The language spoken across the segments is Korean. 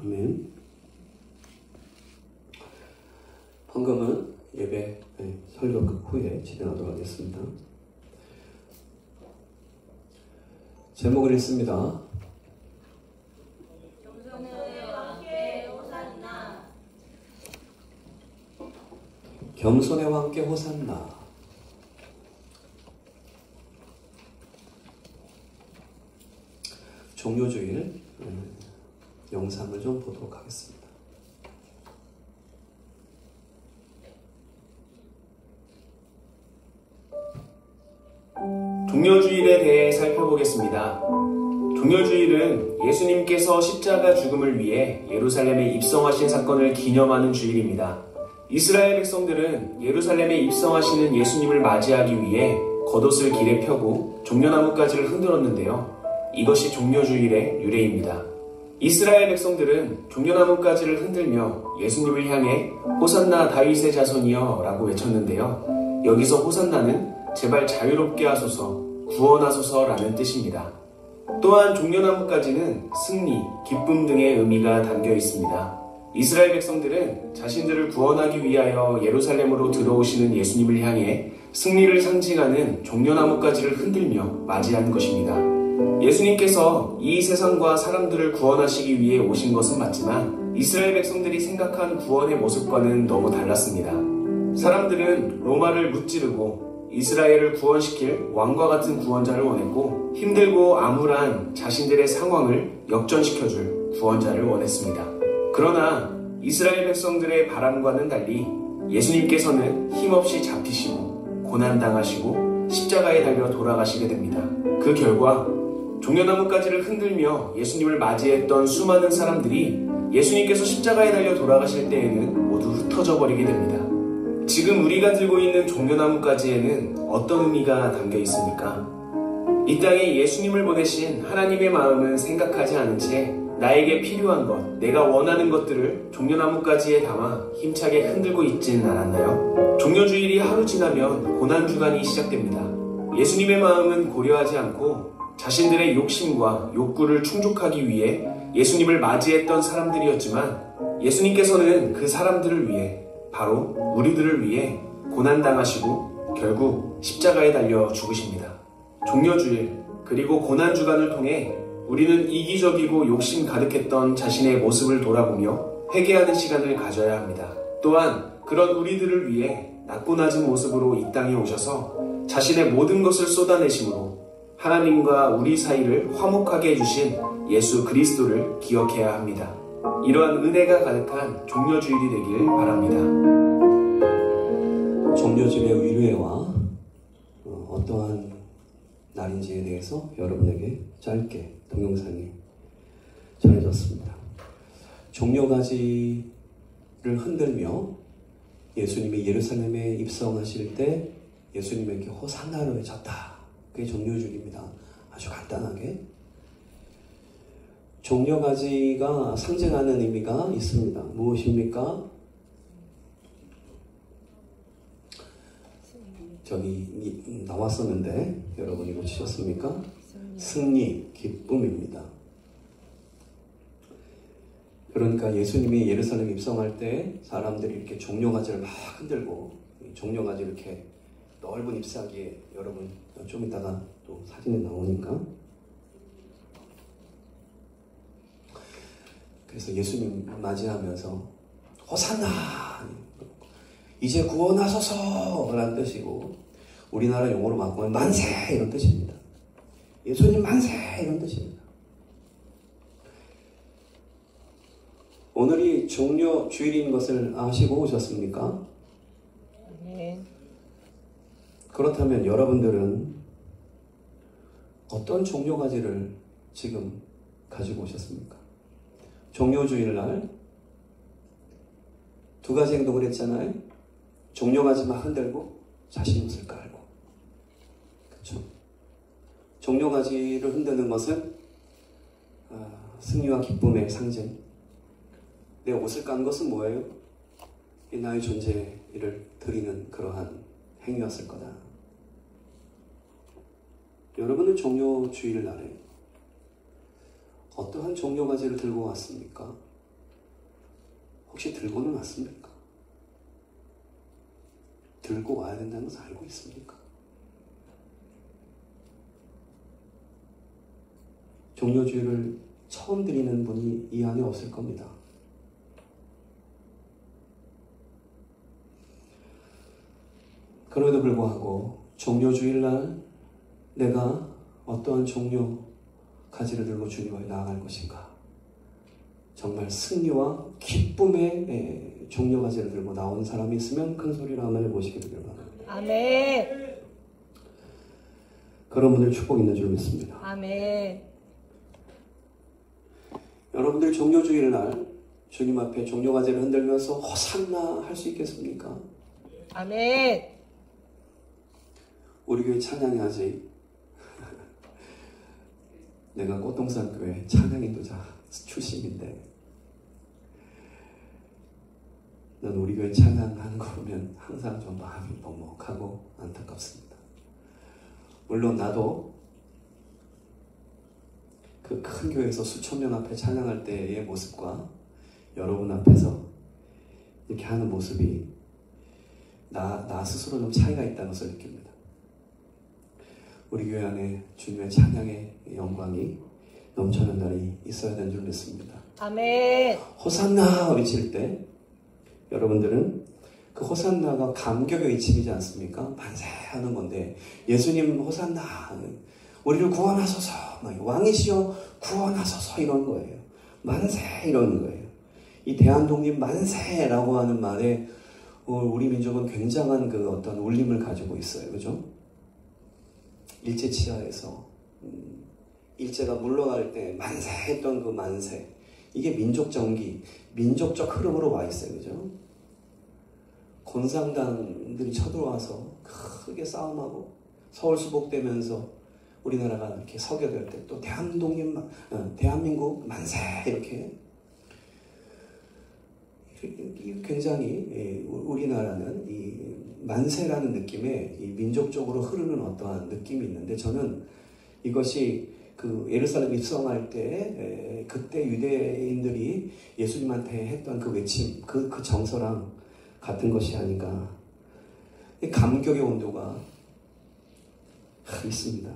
아멘. 헌금은 예배 설교 끝 후에 진행하도록 하겠습니다. 제목을 읽습니다. 겸손의 왕께 호산나. 종료주일 영상을 좀 보도록 하겠습니다. 종료주일에 대해 살펴보겠습니다. 종료주일은 예수님께서 십자가 죽음을 위해 예루살렘에 입성하신 사건을 기념하는 주일입니다. 이스라엘 백성들은 예루살렘에 입성하시는 예수님을 맞이하기 위해 겉옷을 길에 펴고 종려나뭇가지를 흔들었는데요. 이것이 종료주일의 유래입니다. 이스라엘 백성들은 종려나뭇가지를 흔들며 예수님을 향해 호산나 다윗의 자손이여 라고 외쳤는데요. 여기서 호산나는 제발 자유롭게 하소서, 구원하소서 라는 뜻입니다. 또한 종려나뭇가지는 승리, 기쁨 등의 의미가 담겨 있습니다. 이스라엘 백성들은 자신들을 구원하기 위하여 예루살렘으로 들어오시는 예수님을 향해 승리를 상징하는 종려나뭇가지를 흔들며 맞이한 것입니다. 예수님께서 이 세상과 사람들을 구원하시기 위해 오신 것은 맞지만 이스라엘 백성들이 생각한 구원의 모습과는 너무 달랐습니다. 사람들은 로마를 무찌르고 이스라엘을 구원시킬 왕과 같은 구원자를 원했고 힘들고 암울한 자신들의 상황을 역전시켜줄 구원자를 원했습니다. 그러나 이스라엘 백성들의 바람과는 달리 예수님께서는 힘없이 잡히시고 고난당하시고 십자가에 달려 돌아가시게 됩니다. 그 결과 종려나뭇가지를 흔들며 예수님을 맞이했던 수많은 사람들이 예수님께서 십자가에 달려 돌아가실 때에는 모두 흩어져 버리게 됩니다. 지금 우리가 들고 있는 종려나뭇가지에는 어떤 의미가 담겨 있습니까? 이 땅에 예수님을 보내신 하나님의 마음은 생각하지 않은 채 나에게 필요한 것, 내가 원하는 것들을 종려나뭇가지에 담아 힘차게 흔들고 있진 않았나요? 종료주일이 하루 지나면 고난주간이 시작됩니다. 예수님의 마음은 고려하지 않고 자신들의 욕심과 욕구를 충족하기 위해 예수님을 맞이했던 사람들이었지만 예수님께서는 그 사람들을 위해, 바로 우리들을 위해 고난당하시고 결국 십자가에 달려 죽으십니다. 종료주일 그리고 고난주간을 통해 우리는 이기적이고 욕심 가득했던 자신의 모습을 돌아보며 회개하는 시간을 가져야 합니다. 또한 그런 우리들을 위해 낮고 낮은 모습으로 이 땅에 오셔서 자신의 모든 것을 쏟아내심으로 하나님과 우리 사이를 화목하게 해주신 예수 그리스도를 기억해야 합니다. 이러한 은혜가 가득한 종료주일이 되길 바랍니다. 종료주일의 위로와 어떠한 날인지에 대해서 여러분에게 짧게 동영상이 전해졌습니다. 종려가지를 흔들며 예수님이 예루살렘에 입성하실 때 예수님에게 호산나를 외쳤다. 그게 종료주일입니다. 아주 간단하게. 종려가지가 상징하는 의미가 있습니다. 무엇입니까? 저기 나왔었는데 여러분이 놓치셨습니까? 승리, 기쁨입니다. 그러니까 예수님이 예루살렘 입성할 때 사람들이 이렇게 종려가지를 막 흔들고 종려가지 이렇게 넓은 잎사귀에 여러분 좀 이따가 또 사진에 나오니까 그래서 예수님 맞이하면서 호산나 이제 구원하소서 라는 뜻이고 우리나라 용어로 바꾸면 만세 이런 뜻입니다. 예수님 만세 이런 뜻입니다. 오늘이 종료주일인 것을 아시고 오셨습니까? 네. 그렇다면 여러분들은 어떤 종료가지를 지금 가지고 오셨습니까? 종료주일날 두 가지 행동을 했잖아요. 종료가지만 흔들고 자신 옷을 깔고, 그렇죠? 종료가지를 흔드는 것은 승리와 기쁨의 상징. 내 옷을 깐 것은 뭐예요? 이 나의 존재를 드리는 그러한 행위였을 거다. 여러분은 종료주일날에 어떠한 종료가지를 들고 왔습니까? 혹시 들고는 왔습니까? 들고 와야 된다는 것을 알고 있습니까? 종려주의를 처음 드리는 분이 이 안에 없을 겁니다. 그럼에도 불구하고 종려주일날 내가 어떠한 종려 가지를 들고 주님 앞에 나아갈 것인가? 정말 승리와 기쁨의 종려 가지를 들고 나오는 사람이 있으면 큰 소리로 아멘을 보시기를 바랍니다. 아멘. 그런 분들 축복 있는 줄 믿습니다. 아멘. 여러분들 종려주일날 주님 앞에 종려 가지를 흔들면서 호산나 할 수 있겠습니까? 아멘. 우리 교회 찬양해야지. 내가 꽃동산교회 찬양인도자 출신인데 난 우리 교회 찬양하는 거 보면 항상 좀 마음이 먹먹하고 안타깝습니다. 물론 나도 그 큰 교회에서 수천 명 앞에 찬양할 때의 모습과 여러분 앞에서 이렇게 하는 모습이 나 스스로 좀 차이가 있다는 것을 느낍니다. 우리 교회 안에 주님의 찬양의 영광이 넘쳐는 날이 있어야 되는 줄 믿습니다. 아멘. 호산나 외칠 때 여러분들은 그 호산나가 감격의 외침이지 않습니까? 만세하는 건데 예수님 호산나 우리를 구원하소서 왕이시여 구원하소서 이런 거예요. 만세 이러는 거예요. 이 대한독립 만세라고 하는 말에 우리 민족은 굉장한 그 어떤 울림을 가지고 있어요. 그죠? 일제 치하에서 일제가 물러갈 때 만세했던 그 만세 이게 민족 정기, 민족적 흐름으로 와 있어요. 그죠? 곤상당들이 쳐들어와서 크게 싸움하고 서울 수복되면서 우리나라가 이렇게 서겨될 때 또 대한민국 만세 이렇게 굉장히 우리나라는 이 만세라는 느낌에 이 민족적으로 흐르는 어떠한 느낌이 있는데 저는 이것이 그 예루살렘 입성할 때 그때 유대인들이 예수님한테 했던 그 외침 그 정서랑 같은 것이 아닌가. 감격의 온도가 있습니다.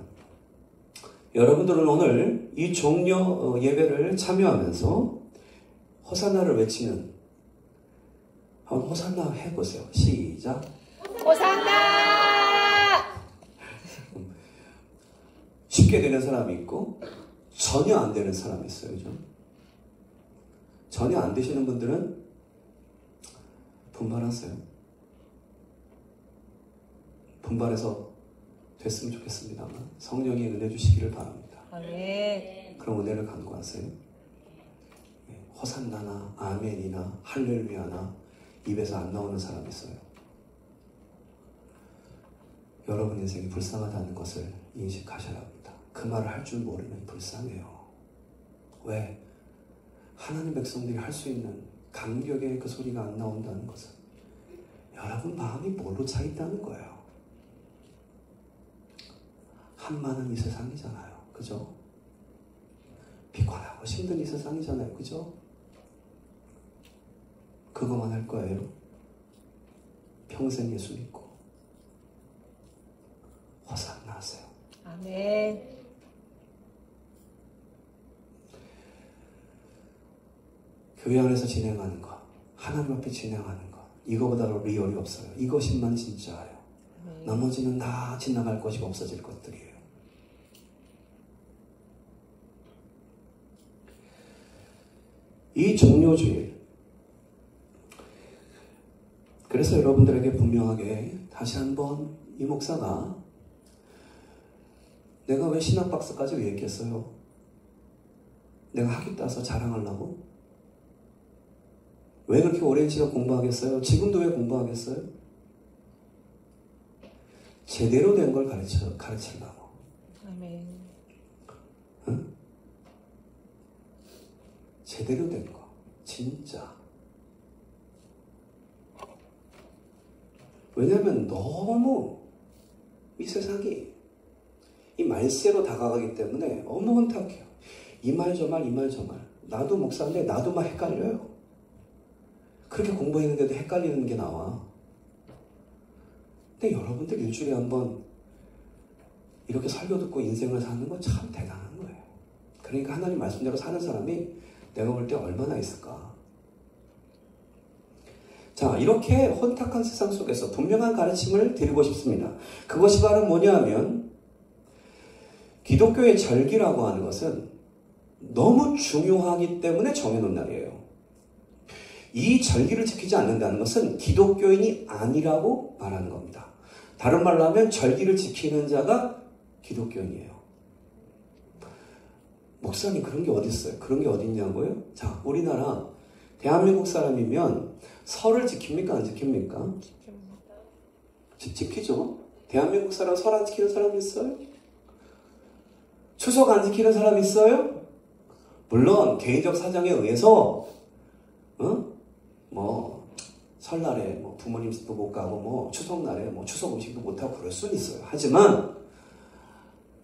여러분들은 오늘 이 종려 예배를 참여하면서 호산나를 외치는 한번 호산나 해보세요. 시작. 호산나! 쉽게 되는 사람이 있고 전혀 안 되는 사람이 있어요. 그죠? 전혀 안 되시는 분들은 분발하세요. 분발해서 됐으면 좋겠습니다만 성령이 은혜 주시기를 바랍니다. 아멘. 그럼 은혜를 간구하세요. 호산나나 아멘이나 할렐루야나 입에서 안 나오는 사람이 있어요. 여러분 인생이 불쌍하다는 것을 인식하셔야 합니다. 그 말을 할 줄 모르면 불쌍해요. 왜? 하나님 백성들이 할 수 있는 감격의 그 소리가 안 나온다는 것은 여러분 마음이 뭘로 차 있다는 거예요. 한많은 이 세상이잖아요. 그죠? 피곤하고 힘든 이 세상이잖아요. 그죠? 그거만 할 거예요. 평생 예수 믿고 호산나 하세요. 아멘. 교회 안에서 진행하는 것, 하나님 앞에 진행하는 것, 이거보다 리얼이 없어요. 이것이만 진짜예요. 나머지는 다 지나갈 것이고 없어질 것들이에요. 이 종려주일, 그래서 여러분들에게 분명하게 다시 한번 이 목사가 내가 왜 신학박사까지 왜 했겠어요? 내가 학위 따서 자랑하려고? 왜 그렇게 오랜 시간 공부하겠어요? 지금도 왜 공부하겠어요? 제대로 된 걸 가르치려고. 아멘. 응? 제대로 된 거. 진짜. 왜냐하면 너무 이 세상이 이 말세로 다가가기 때문에 너무 혼탁해요. 이 말 저 말 이 말 저 말. 나도 목사인데 나도 막 헷갈려요. 그렇게 공부했는데도 헷갈리는 게 나와. 근데 여러분들 일주일에 한번 이렇게 설교 듣고 인생을 사는 건 참 대단한 거예요. 그러니까 하나님 말씀대로 사는 사람이 내가 볼 때 얼마나 있을까. 자, 이렇게 혼탁한 세상 속에서 분명한 가르침을 드리고 싶습니다. 그것이 바로 뭐냐 하면 기독교의 절기라고 하는 것은 너무 중요하기 때문에 정해놓은 날이에요. 이 절기를 지키지 않는다는 것은 기독교인이 아니라고 말하는 겁니다. 다른 말로 하면 절기를 지키는 자가 기독교인이에요. 목사님 그런 게 어디 있어요? 그런 게 어디 있냐고요? 자, 우리나라 대한민국 사람이면 설을 지킵니까? 안 지킵니까? 지키죠. 대한민국 사람 설 안 지키는 사람 있어요? 추석 안 지키는 사람 있어요? 물론 개인적 사정에 의해서 설날에 부모님 집도 못 가고 추석날에 추석 음식도 못 하고 그럴 수는 있어요. 하지만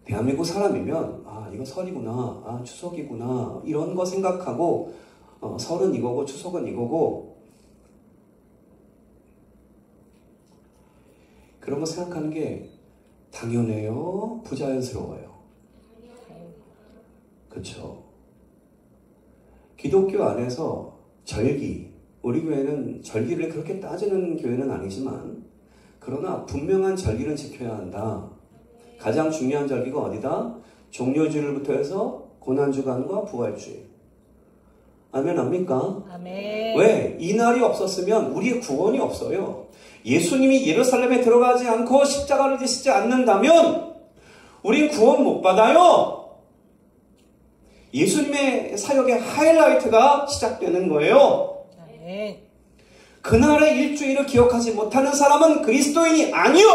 대한민국 사람이면 이거 설이구나, 추석이구나 이런 거 생각하고 설은 이거고 추석은 이거고 그런 거 생각하는 게 당연해요? 부자연스러워요? 그렇죠. 기독교 안에서 절기, 우리 교회는 절기를 그렇게 따지는 교회는 아니지만 그러나 분명한 절기는 지켜야 한다. 가장 중요한 절기가 어디다? 종려주일부터 해서 고난주간과 부활주일. 아멘 합니까? 아멘. 왜? 이 날이 없었으면 우리의 구원이 없어요. 예수님이 예루살렘에 들어가지 않고 십자가를 지시지 않는다면 우린 구원 못 받아요. 예수님의 사역의 하이라이트가 시작되는 거예요. 아멘. 그날의 일주일을 기억하지 못하는 사람은 그리스도인이 아니요.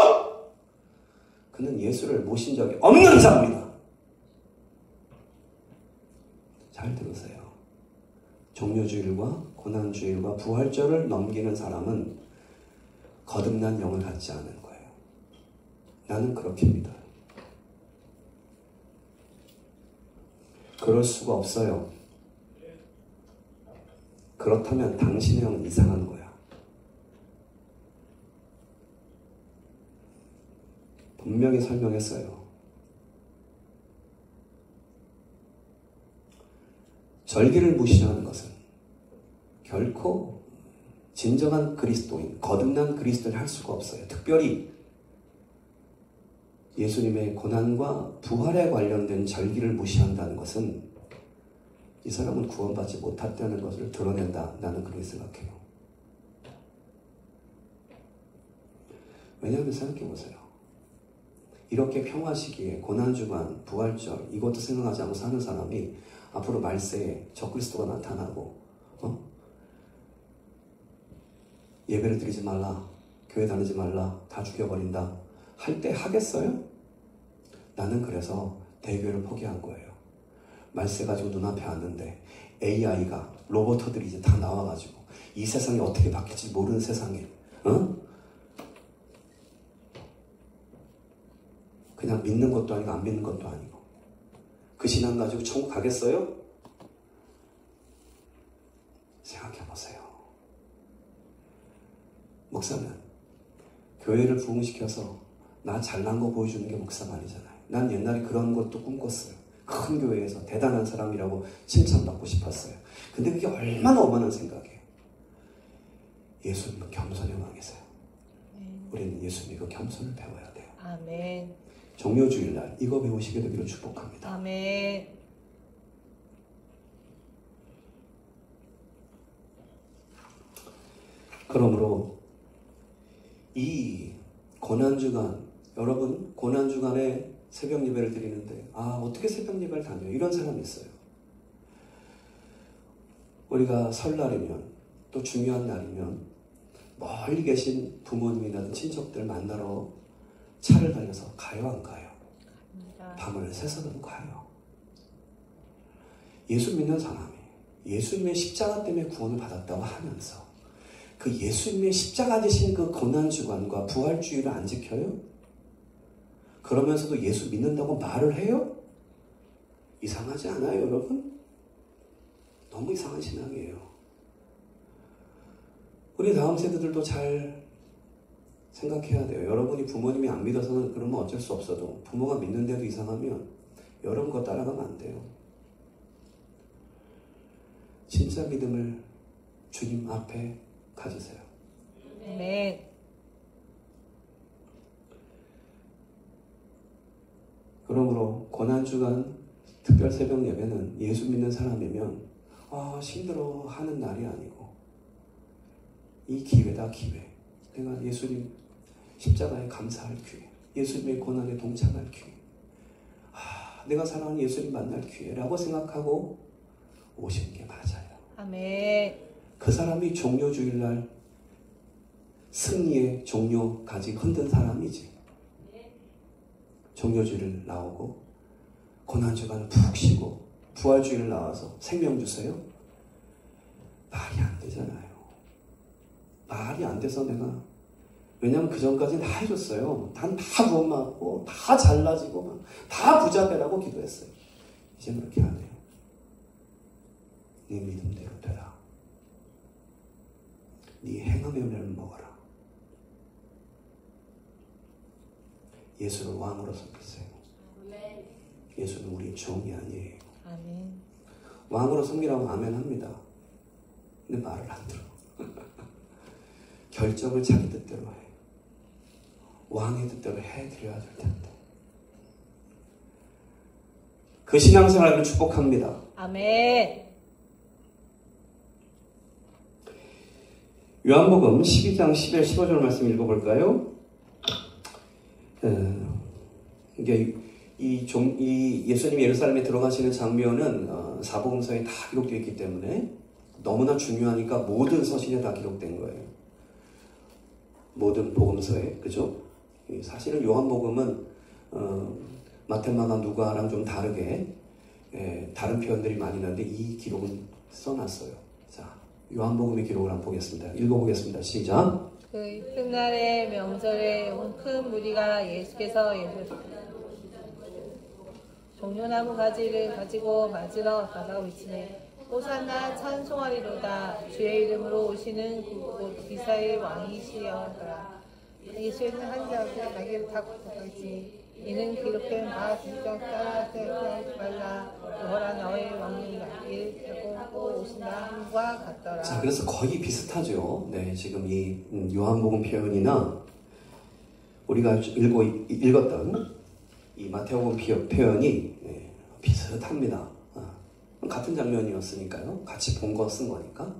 그는 예수를 모신 적이 없는 자입니다. 잘 들으세요. 종려주일과 고난주일과 부활절을 넘기는 사람은 거듭난 영을 갖지 않은 거예요. 나는 그렇게 믿어요. 그럴 수가 없어요. 그렇다면 당신의 영은 이상한 거야. 분명히 설명했어요. 절기를 무시하는 것은 결코 진정한 그리스도인, 거듭난 그리스도인을 할 수가 없어요. 특별히 예수님의 고난과 부활에 관련된 절기를 무시한다는 것은 이 사람은 구원받지 못했다는 것을 드러낸다. 나는 그렇게 생각해요. 왜냐하면 생각해보세요. 이렇게 평화시기에 고난주간, 부활절 이것도 생각하지 않고 사는 사람이 앞으로 말세에 적그리스도가 나타나고 예배를 드리지 말라, 교회 다니지 말라, 다 죽여버린다 할 때 하겠어요? 나는 그래서 대교회를 포기한 거예요. 말세 가지고 눈앞에 왔는데 AI가 로봇들이 이제 다 나와가지고 이 세상이 어떻게 바뀔지 모르는 세상에 그냥 믿는 것도 아니고 안 믿는 것도 아니고 그 신앙 가지고 천국 가겠어요? 생각해보세요. 목사는 교회를 부흥시켜서 나 잘난 거 보여주는 게 목사가 아니잖아요. 난 옛날에 그런 것도 꿈꿨어요. 큰 교회에서 대단한 사람이라고 칭찬받고 싶었어요. 근데 그게 얼마나 오만한 생각이에요. 예수님은 겸손의 왕이세요. 우리는 예수님 그 겸손을 배워야 돼요. 아멘. 종료주일날 이거 배우시게 되기를 축복합니다. 아멘. 그러므로 이 고난주간, 여러분 고난주간에 새벽 예배를 드리는데 어떻게 새벽 예배를 다녀요? 이런 사람이 있어요. 우리가 설날이면 또 중요한 날이면 멀리 계신 부모님이나 친척들 만나러 차를 달려서 가요, 안 가요? 밤을 새서는 가요. 예수 믿는 사람이 예수님의 십자가 때문에 구원을 받았다고 하면서 그 예수님의 십자가 되신 그 고난주간과 부활주의를 안 지켜요? 그러면서도 예수 믿는다고 말을 해요? 이상하지 않아요, 여러분? 너무 이상한 신앙이에요. 우리 다음 세대들도 잘 생각해야 돼요. 여러분이 부모님이 안 믿어서는 그러면 어쩔 수 없어도 부모가 믿는데도 이상하면 여러분 거 따라가면 안 돼요. 진짜 믿음을 주님 앞에 가지세요. 아멘. 그러므로 고난주간 특별 새벽 예배는 예수 믿는 사람이면 힘들어 하는 날이 아니고 이 기회다 기회. 내가 예수님 십자가에 감사할 기회. 예수님의 고난에 동참할 기회. 내가 사랑하는 예수님 만날 기회라고 생각하고 오시는 게 맞아요. 아멘. 그 사람이 종료주일날 승리의 종료까지 흔든 사람이지. 종료주일 나오고 고난주간 푹 쉬고 부활주일 나와서 생명 주세요? 말이 안 되잖아요. 말이 안 돼서 내가, 왜냐면 그 전까지는 다 해줬어요. 난 다 구원받고 다 잘나지고 다 부자 되라고 기도했어요. 이제는 그렇게 안 해요. 네 믿음대로 되라. 네 행함의 은혜를 먹어라. 예수를 왕으로 섬기세요. 예수는 우리 종이 아니에요. 아멘. 왕으로 섬기라고 아멘 합니다. 근데 말을 안 들어. 결정을 자기 뜻대로 해. 왕의 뜻대로 해드려야 될 텐데. 그 신앙생활을 축복합니다. 아멘. 요한복음 12장 10절 15절 말씀 읽어볼까요? 이게 이 예수님이 예루살렘에 들어가시는 장면은 사복음서에 다 기록되어 있기 때문에 너무나 중요하니까 모든 서신에 다 기록된 거예요. 모든 복음서에, 그죠? 사실은 요한복음은 마태, 마가, 누가랑 좀 다르게 다른 표현들이 많이 나는데 이 기록은 써놨어요. 자, 요한복음의 기록을 한번 보겠습니다. 읽어보겠습니다. 시작. 그 이튿날의 명절에 온 큰 무리가 예수께서 종려나무 가지를 가지고 맞으러 가서 외치네. 호산나 찬송하리로다. 주의 이름으로 오시는 곧 기사의 왕이시여라. 예수는 한자고 자기를 타고 가지. 이는 기록된 바 진짜 따라 생각하지 말라. 여호라 너의 왕이 나길 타고 오신다 함과 같더라. 자, 그래서 거의 비슷하죠. 네, 지금 이 요한복음 표현이나 우리가 읽었던 이 마태복음 표현이 비슷합니다. 같은 장면이었으니까요. 같이 본 거 쓴 거니까.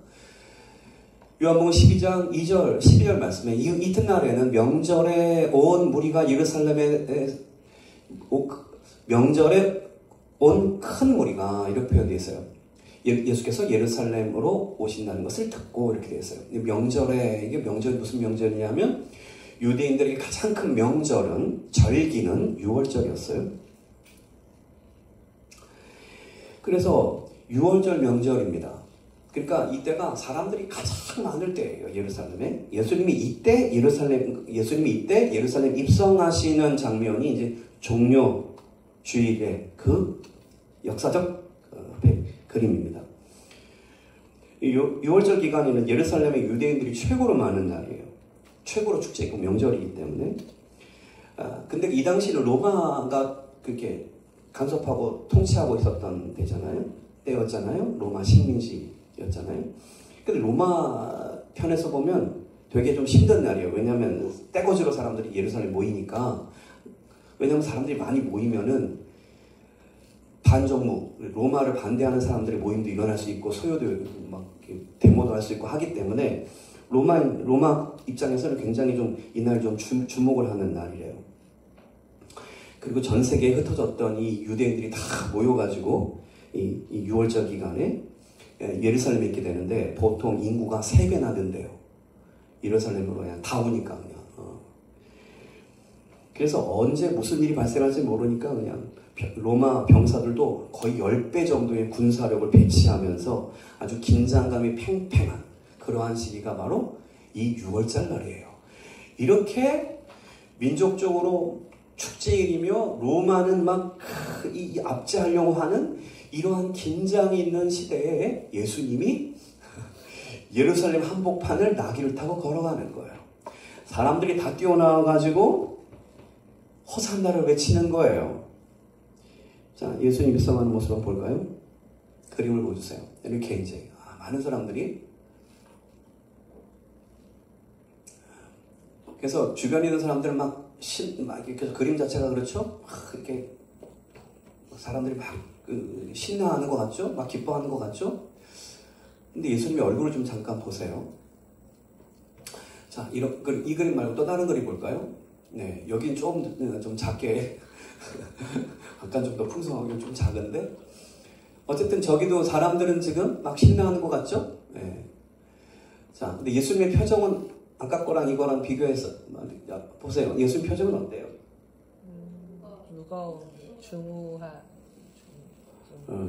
요한복음 12장 2절, 12절 말씀에 이튿날에는 명절에 온 무리가 명절에 온 큰 무리가 이렇게 표현되어 있어요. 예수께서 예루살렘으로 오신다는 것을 듣고 이렇게 되어 있어요. 명절에, 이게 명절이 무슨 명절이냐면 유대인들에게 가장 큰 명절은, 절기는 6월절이었어요. 그래서 6월절 명절입니다. 그러니까 이때가 사람들이 가장 많을 때예요. 예루살렘에. 예수님이 이때 예루살렘 입성하시는 장면이 이제 종료주일의 그 역사적 그림입니다. 6월절 기간에는 예루살렘의 유대인들이 최고로 많은 날이에요. 최고로 축제이고 명절이기 때문에. 근데 이 당시는 로마가 그렇게 간섭하고 통치하고 있었던 때였잖아요. 로마 식민지였잖아요. 근데 로마 편에서 보면 되게 좀 힘든 날이에요. 왜냐하면 떼거지로 사람들이 예루살렘 모이니까. 왜냐하면 사람들이 많이 모이면은 반정부, 로마를 반대하는 사람들의 모임도 일어날 수 있고 소요도 막 데모도 할 수 있고 하기 때문에 로마 입장에서는 굉장히 좀 이날 좀 주목을 하는 날이래요. 그리고 전 세계에 흩어졌던 이 유대인들이 다 모여가지고 이 6월절 기간에 예루살렘에 있게 되는데 보통 인구가 3배나 된대요. 예루살렘으로 그냥 다 오니까 그냥. 그래서 언제 무슨 일이 발생할지 모르니까 그냥 로마 병사들도 거의 10배 정도의 군사력을 배치하면서 아주 긴장감이 팽팽한 그러한 시기가 바로 이 6월절 날이에요. 이렇게 민족적으로 축제일이며 로마는 막 이 압제하려고 하는 이러한 긴장이 있는 시대에 예수님이 예루살렘 한복판을 나귀를 타고 걸어가는 거예요. 사람들이 다 뛰어나와가지고 호산나를 외치는 거예요. 자, 예수님 입성하는 모습 한번 볼까요? 그림을 보여주세요. 이렇게 이제 많은 사람들이, 그래서 주변에 있는 사람들은 막 이렇게 그림 자체가 그렇죠? 이렇게 사람들이 막 신나하는 것 같죠? 막 기뻐하는 것 같죠? 근데 예수님의 얼굴을 좀 잠깐 보세요. 자, 이 그림 말고 또 다른 그림 볼까요? 네, 여긴 좀 작게, 약간 좀 더 풍성하게 좀 작은데, 어쨌든 저기도 사람들은 지금 막 신나하는 것 같죠? 네. 자, 근데 예수님의 표정은 아까 거랑 이거랑 비교해서 보세요. 예수님 표정은 어때요? 무거운, 중후한.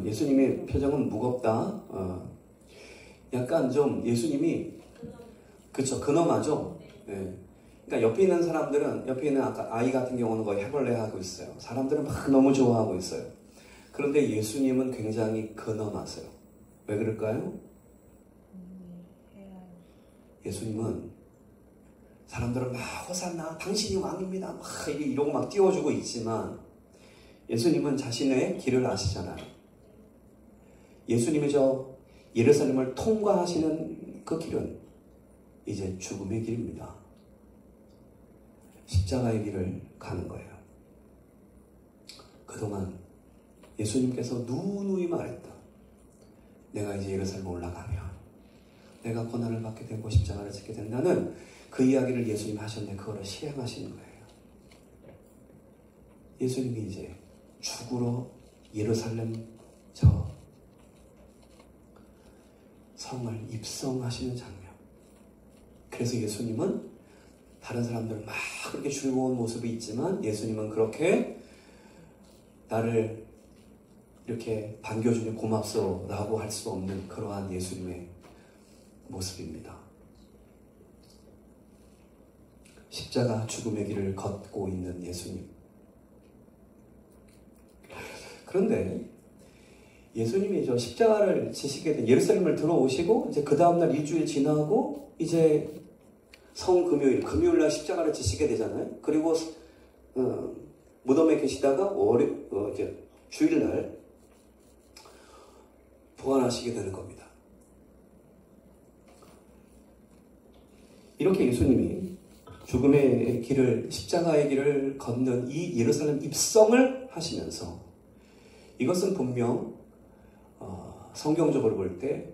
예수님의 표정은 무겁다. 약간 좀 예수님이 그쵸, 근엄하죠. 네. 그러니까 옆에 있는 사람들은, 옆에 있는 아까 아이 같은 경우는 거의 해벌레 하고 있어요. 사람들은 막 너무 좋아하고 있어요. 그런데 예수님은 굉장히 근엄하세요. 왜 그럴까요? 예수님은 사람들은 막 호산나, 당신이 왕입니다, 막 이러고 막 띄워주고 있지만 예수님은 자신의 길을 아시잖아요. 예수님이 저 예루살렘을 통과하시는 그 길은 이제 죽음의 길입니다. 십자가의 길을 가는 거예요. 그동안 예수님께서 누누이 말했다. 내가 이제 예루살렘 올라가면 내가 고난을 받게 되고 십자가를 짓게 된다는 그 이야기를 예수님 하셨는데 그거를 실행하시는 거예요. 예수님이 이제 죽으러 예루살렘 저 성을 입성하시는 장면. 그래서 예수님은 다른 사람들은 막 그렇게 즐거운 모습이 있지만 예수님은 그렇게 나를 이렇게 반겨주니 고맙소 라고 할 수 없는 그러한 예수님의 모습입니다. 십자가 죽음의 길을 걷고 있는 예수님. 그런데 예수님이 저 십자가를 지시게 된 예루살렘을 들어오시고 이제 그 다음날 일주일 지나고 이제 금요일날 십자가를 지시게 되잖아요. 그리고 무덤에 계시다가 이제 주일날 부활하시게 되는 겁니다. 이렇게 예수님이 죽음의 길을, 십자가의 길을 걷는 이 예루살렘 입성을 하시면서 이것은 분명 성경적으로 볼 때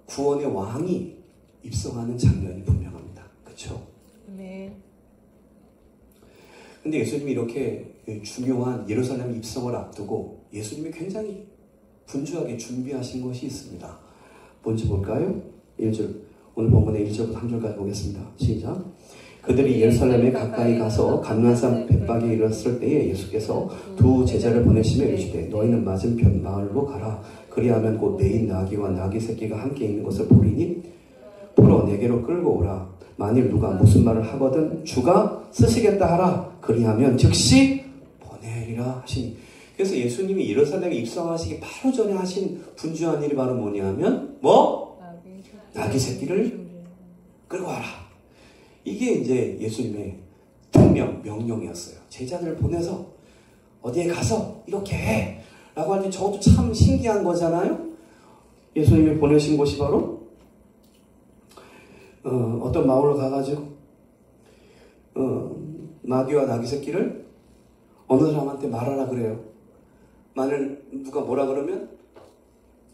구원의 왕이 입성하는 장면이 분명합니다. 그렇죠? 네. 근데 예수님이 이렇게 중요한 예루살렘 입성을 앞두고 예수님이 굉장히 분주하게 준비하신 것이 있습니다. 뭔지 볼까요? 1절, 오늘 본문의 1절부터 3절까지 보겠습니다. 시작. 그들이 예루살렘에 가까이 가서 감난산 벳박에 이르렀을 때에 예수께서 두 제자를 보내시며 이르시되 너희는 맞은편 마을로 가라. 그리하면 곧 매인 나귀와 나귀 새끼가 함께 있는 것을 보리니 보러 내게로 끌고 오라. 만일 누가 무슨 말을 하거든 주가 쓰시겠다 하라. 그리하면 즉시 보내리라 하시니. 그래서 예수님이 예루살렘에 입성하시기 바로 전에 하신 분주한 일이 바로 뭐냐면 나귀 새끼를 끌고 와라. 이게 이제 예수님의 명령이었어요. 제자들을 보내서 어디에 가서 이렇게 해 라고 하니 저것도 참 신기한 거잖아요. 예수님이 보내신 곳이 바로 어떤 마을로 가가지고 나귀와 나귀 새끼를 어느 사람한테 말하라 그래요. 만일 누가 뭐라 그러면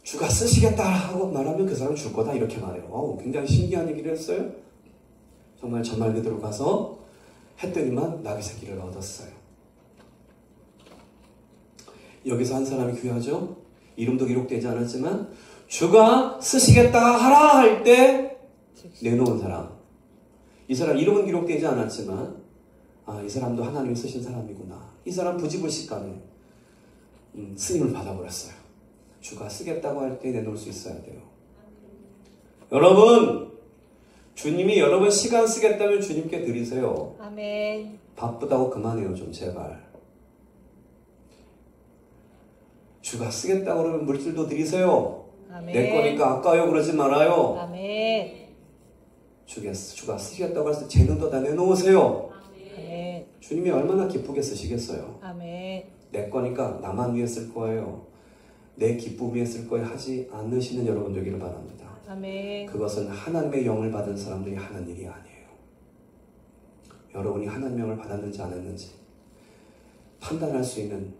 주가 쓰시겠다 하고 말하면 그 사람 줄 거다 이렇게 말해요. 굉장히 신기한 얘기를 했어요. 정말 저 말 그대로 가서 했더니만 나귀 새끼를 얻었어요. 여기서 한 사람이 귀하죠. 이름도 기록되지 않았지만 주가 쓰시겠다 하라 할 때 내놓은 사람. 이 사람 이름은 기록되지 않았지만 이 사람도 하나님이 쓰신 사람이구나. 이 사람 부지불식간에 스님을 받아버렸어요. 주가 쓰겠다고 할 때 내놓을 수 있어야 돼요. 여러분, 주님이 여러분 시간 쓰겠다면 주님께 드리세요. 아멘. 바쁘다고 그만해요, 좀 제발. 주가 쓰겠다고 그러면 물질도 드리세요. 아멘. 내 거니까 아까워요 그러지 말아요. 아멘. 주가 쓰시겠다고 해서 쟤는 더 다 내놓으세요. 아멘. 주님이 얼마나 기쁘게 쓰시겠어요. 아멘. 내 거니까 나만 위해 쓸 거예요. 내 기쁨 위해 쓸 거예요 하지 않으시는 여러분 되기를 바랍니다. 아멘. 그것은 하나님의 영을 받은 사람들이 하는 일이 아니에요. 여러분이 하나님의 영을 받았는지 안 했는지 판단할 수 있는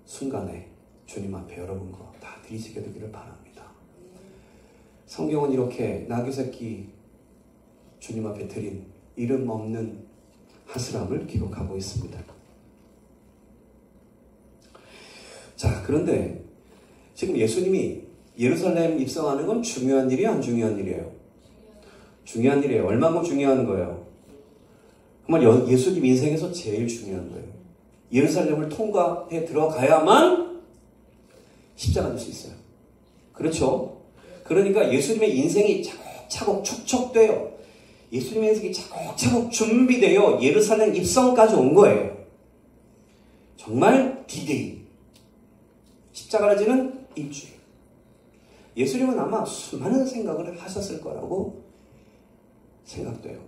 순간에 주님 앞에 여러분 거 다 드리시게 되기를 바랍니다. 성경은 이렇게 나귀 새끼 주님 앞에 드린 이름 없는 한 사람을 기록하고 있습니다. 자, 그런데 지금 예수님이 예루살렘 입성하는 건 중요한 일이에요? 안 중요한 일이에요? 중요한 일이에요. 얼마나 중요한 거예요? 정말 예수님 인생에서 제일 중요한 거예요. 예루살렘을 통과해 들어가야만 십자가 될 수 있어요. 그렇죠? 그러니까 예수님의 인생이 차곡차곡 축적돼요. 예수님의 인생이 차곡차곡 준비되어 예루살렘 입성까지 온 거예요. 정말 디데이. 십자가를 지는 일주일. 예수님은 아마 수많은 생각을 하셨을 거라고 생각돼요.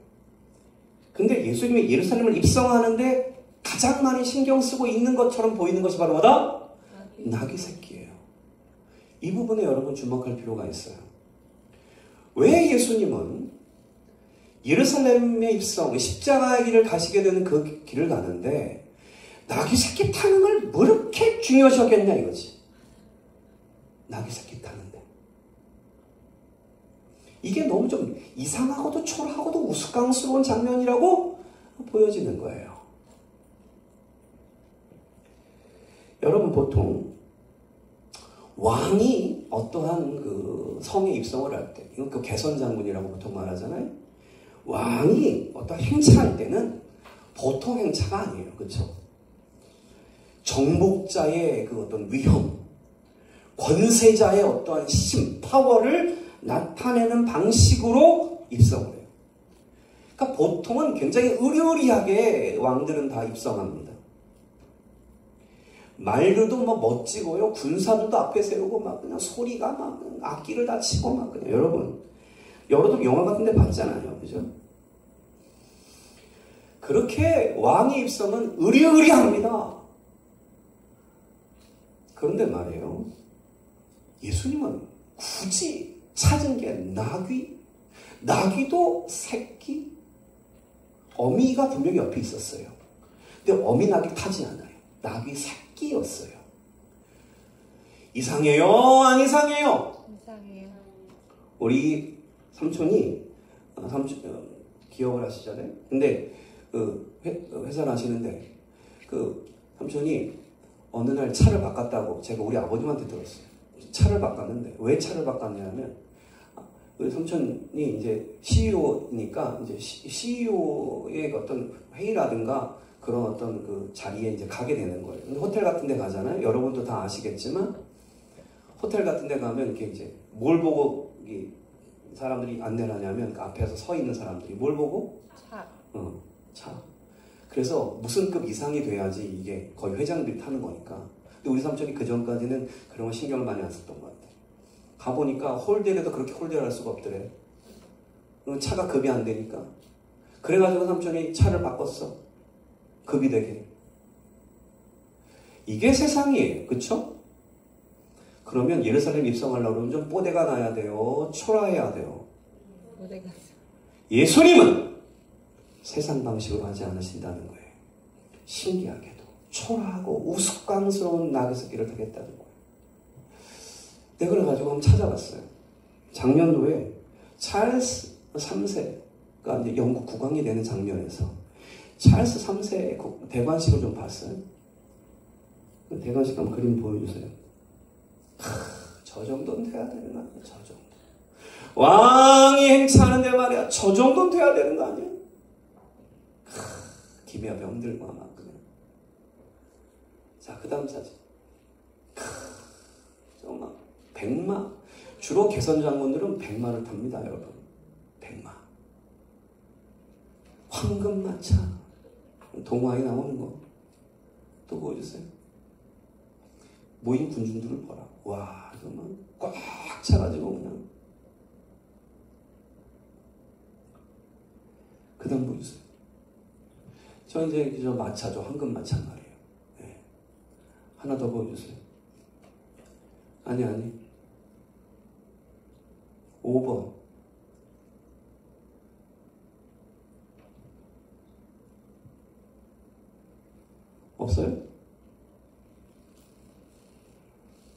근데 예수님이 예루살렘을 입성하는데 가장 많이 신경 쓰고 있는 것처럼 보이는 것이 바로 뭐다? 나귀 새끼예요. 이 부분에 여러분 주목할 필요가 있어요. 왜 예수님은 예루살렘의 입성, 십자가의 길을 가시게 되는 그 길을 가는데 나귀 새끼 타는 걸 뭐 이렇게 중요시하겠냐 이거지. 나귀 새끼 타는데. 이게 너무 좀 이상하고도 초라하고도 우스꽝스러운 장면이라고 보여지는 거예요. 여러분 보통 왕이 어떠한 그 성에 입성을 할 때, 이건 그 개선장군이라고 보통 말하잖아요. 왕이 어떤 행차할 때는 보통 행차가 아니에요. 그렇죠? 정복자의 그 어떤 위험, 권세자의 어떠한 힘, 파워를 나타내는 방식으로 입성을 해요. 그러니까 보통은 굉장히 의리의리하게 왕들은 다 입성합니다. 말들도 뭐 멋지고요. 군사들도 앞에 세우고 막 그냥 소리가 막 악기를 다 치고 막 그냥 여러분 영화 같은 데 봤잖아요. 그죠? 그렇게 왕의 입성은 의리의리합니다. 그런데 말이에요. 예수님은 굳이 찾은 게 나귀도 새끼, 어미가 분명히 옆에 있었어요. 근데 어미 나귀 타지 않아요. 나귀 새끼였어요. 이상해요? 안 이상해요? 이상해요. 우리 삼촌이 기억을 하시잖아요. 근데 회사를 하시는데 그 삼촌이 어느 날 차를 바꿨다고 제가 우리 아버님한테 들었어요. 차를 바꿨는데 왜 차를 바꿨냐면 우리 삼촌이 이제 CEO니까 이제 CEO의 어떤 회의라든가 그런 어떤 그 자리에 이제 가게 되는 거예요. 근데 호텔 같은 데 가잖아요. 여러분도 다 아시겠지만 호텔 같은 데 가면 이렇게 이제 뭘 보고 사람들이 안내를 하냐면 그 앞에서 서 있는 사람들이 뭘 보고? 차. 차. 그래서 무슨 급 이상이 돼야지 이게 거의 회장들이 타는 거니까. 근데 우리 삼촌이 그 전까지는 그런 거 신경을 많이 안 썼던 것 같아요. 가보니까 홀대라도 그렇게 홀대를 할 수가 없더래. 차가 급이 안 되니까. 그래가지고 삼촌이 차를 바꿨어. 급이 되게. 이게 세상이에요. 그쵸? 그러면 예루살렘 입성하려고 그러면 좀 뽀대가 나야 돼요. 초라해야 돼요. 예수님은 세상 방식으로 하지 않으신다는 거예요. 신기하게도 초라하고 우스꽝스러운 나귀 새끼를 타겠다는 거예요. 내가 그래가지고 한번 찾아봤어요. 작년도에 찰스 3세가 이제 영국 국왕이 되는 장면에서 찰스 3세의 대관식을 좀 봤어요. 대관식 한번 그림 보여주세요. 저 정도는 돼야 되는 거 아니야? 저 정도. 왕이 행차하는데 말이야. 저 정도는 돼야 되는 거 아니야? 기미와 병들고 막 그냥. 자, 그 다음 사진. 정말 백마. 주로 개선장군들은 백마를 탑니다, 여러분. 백마. 황금마차. 동화에 나오는 거. 또 보여주세요. 모인 군중들을 봐라. 와, 그만 꽉 차가지고 그냥. 그 다음 보여주세요. 저 이제 저 마차죠. 황금 마차 말이에요. 네. 하나 더 보여주세요. 아니 5번. 없어요?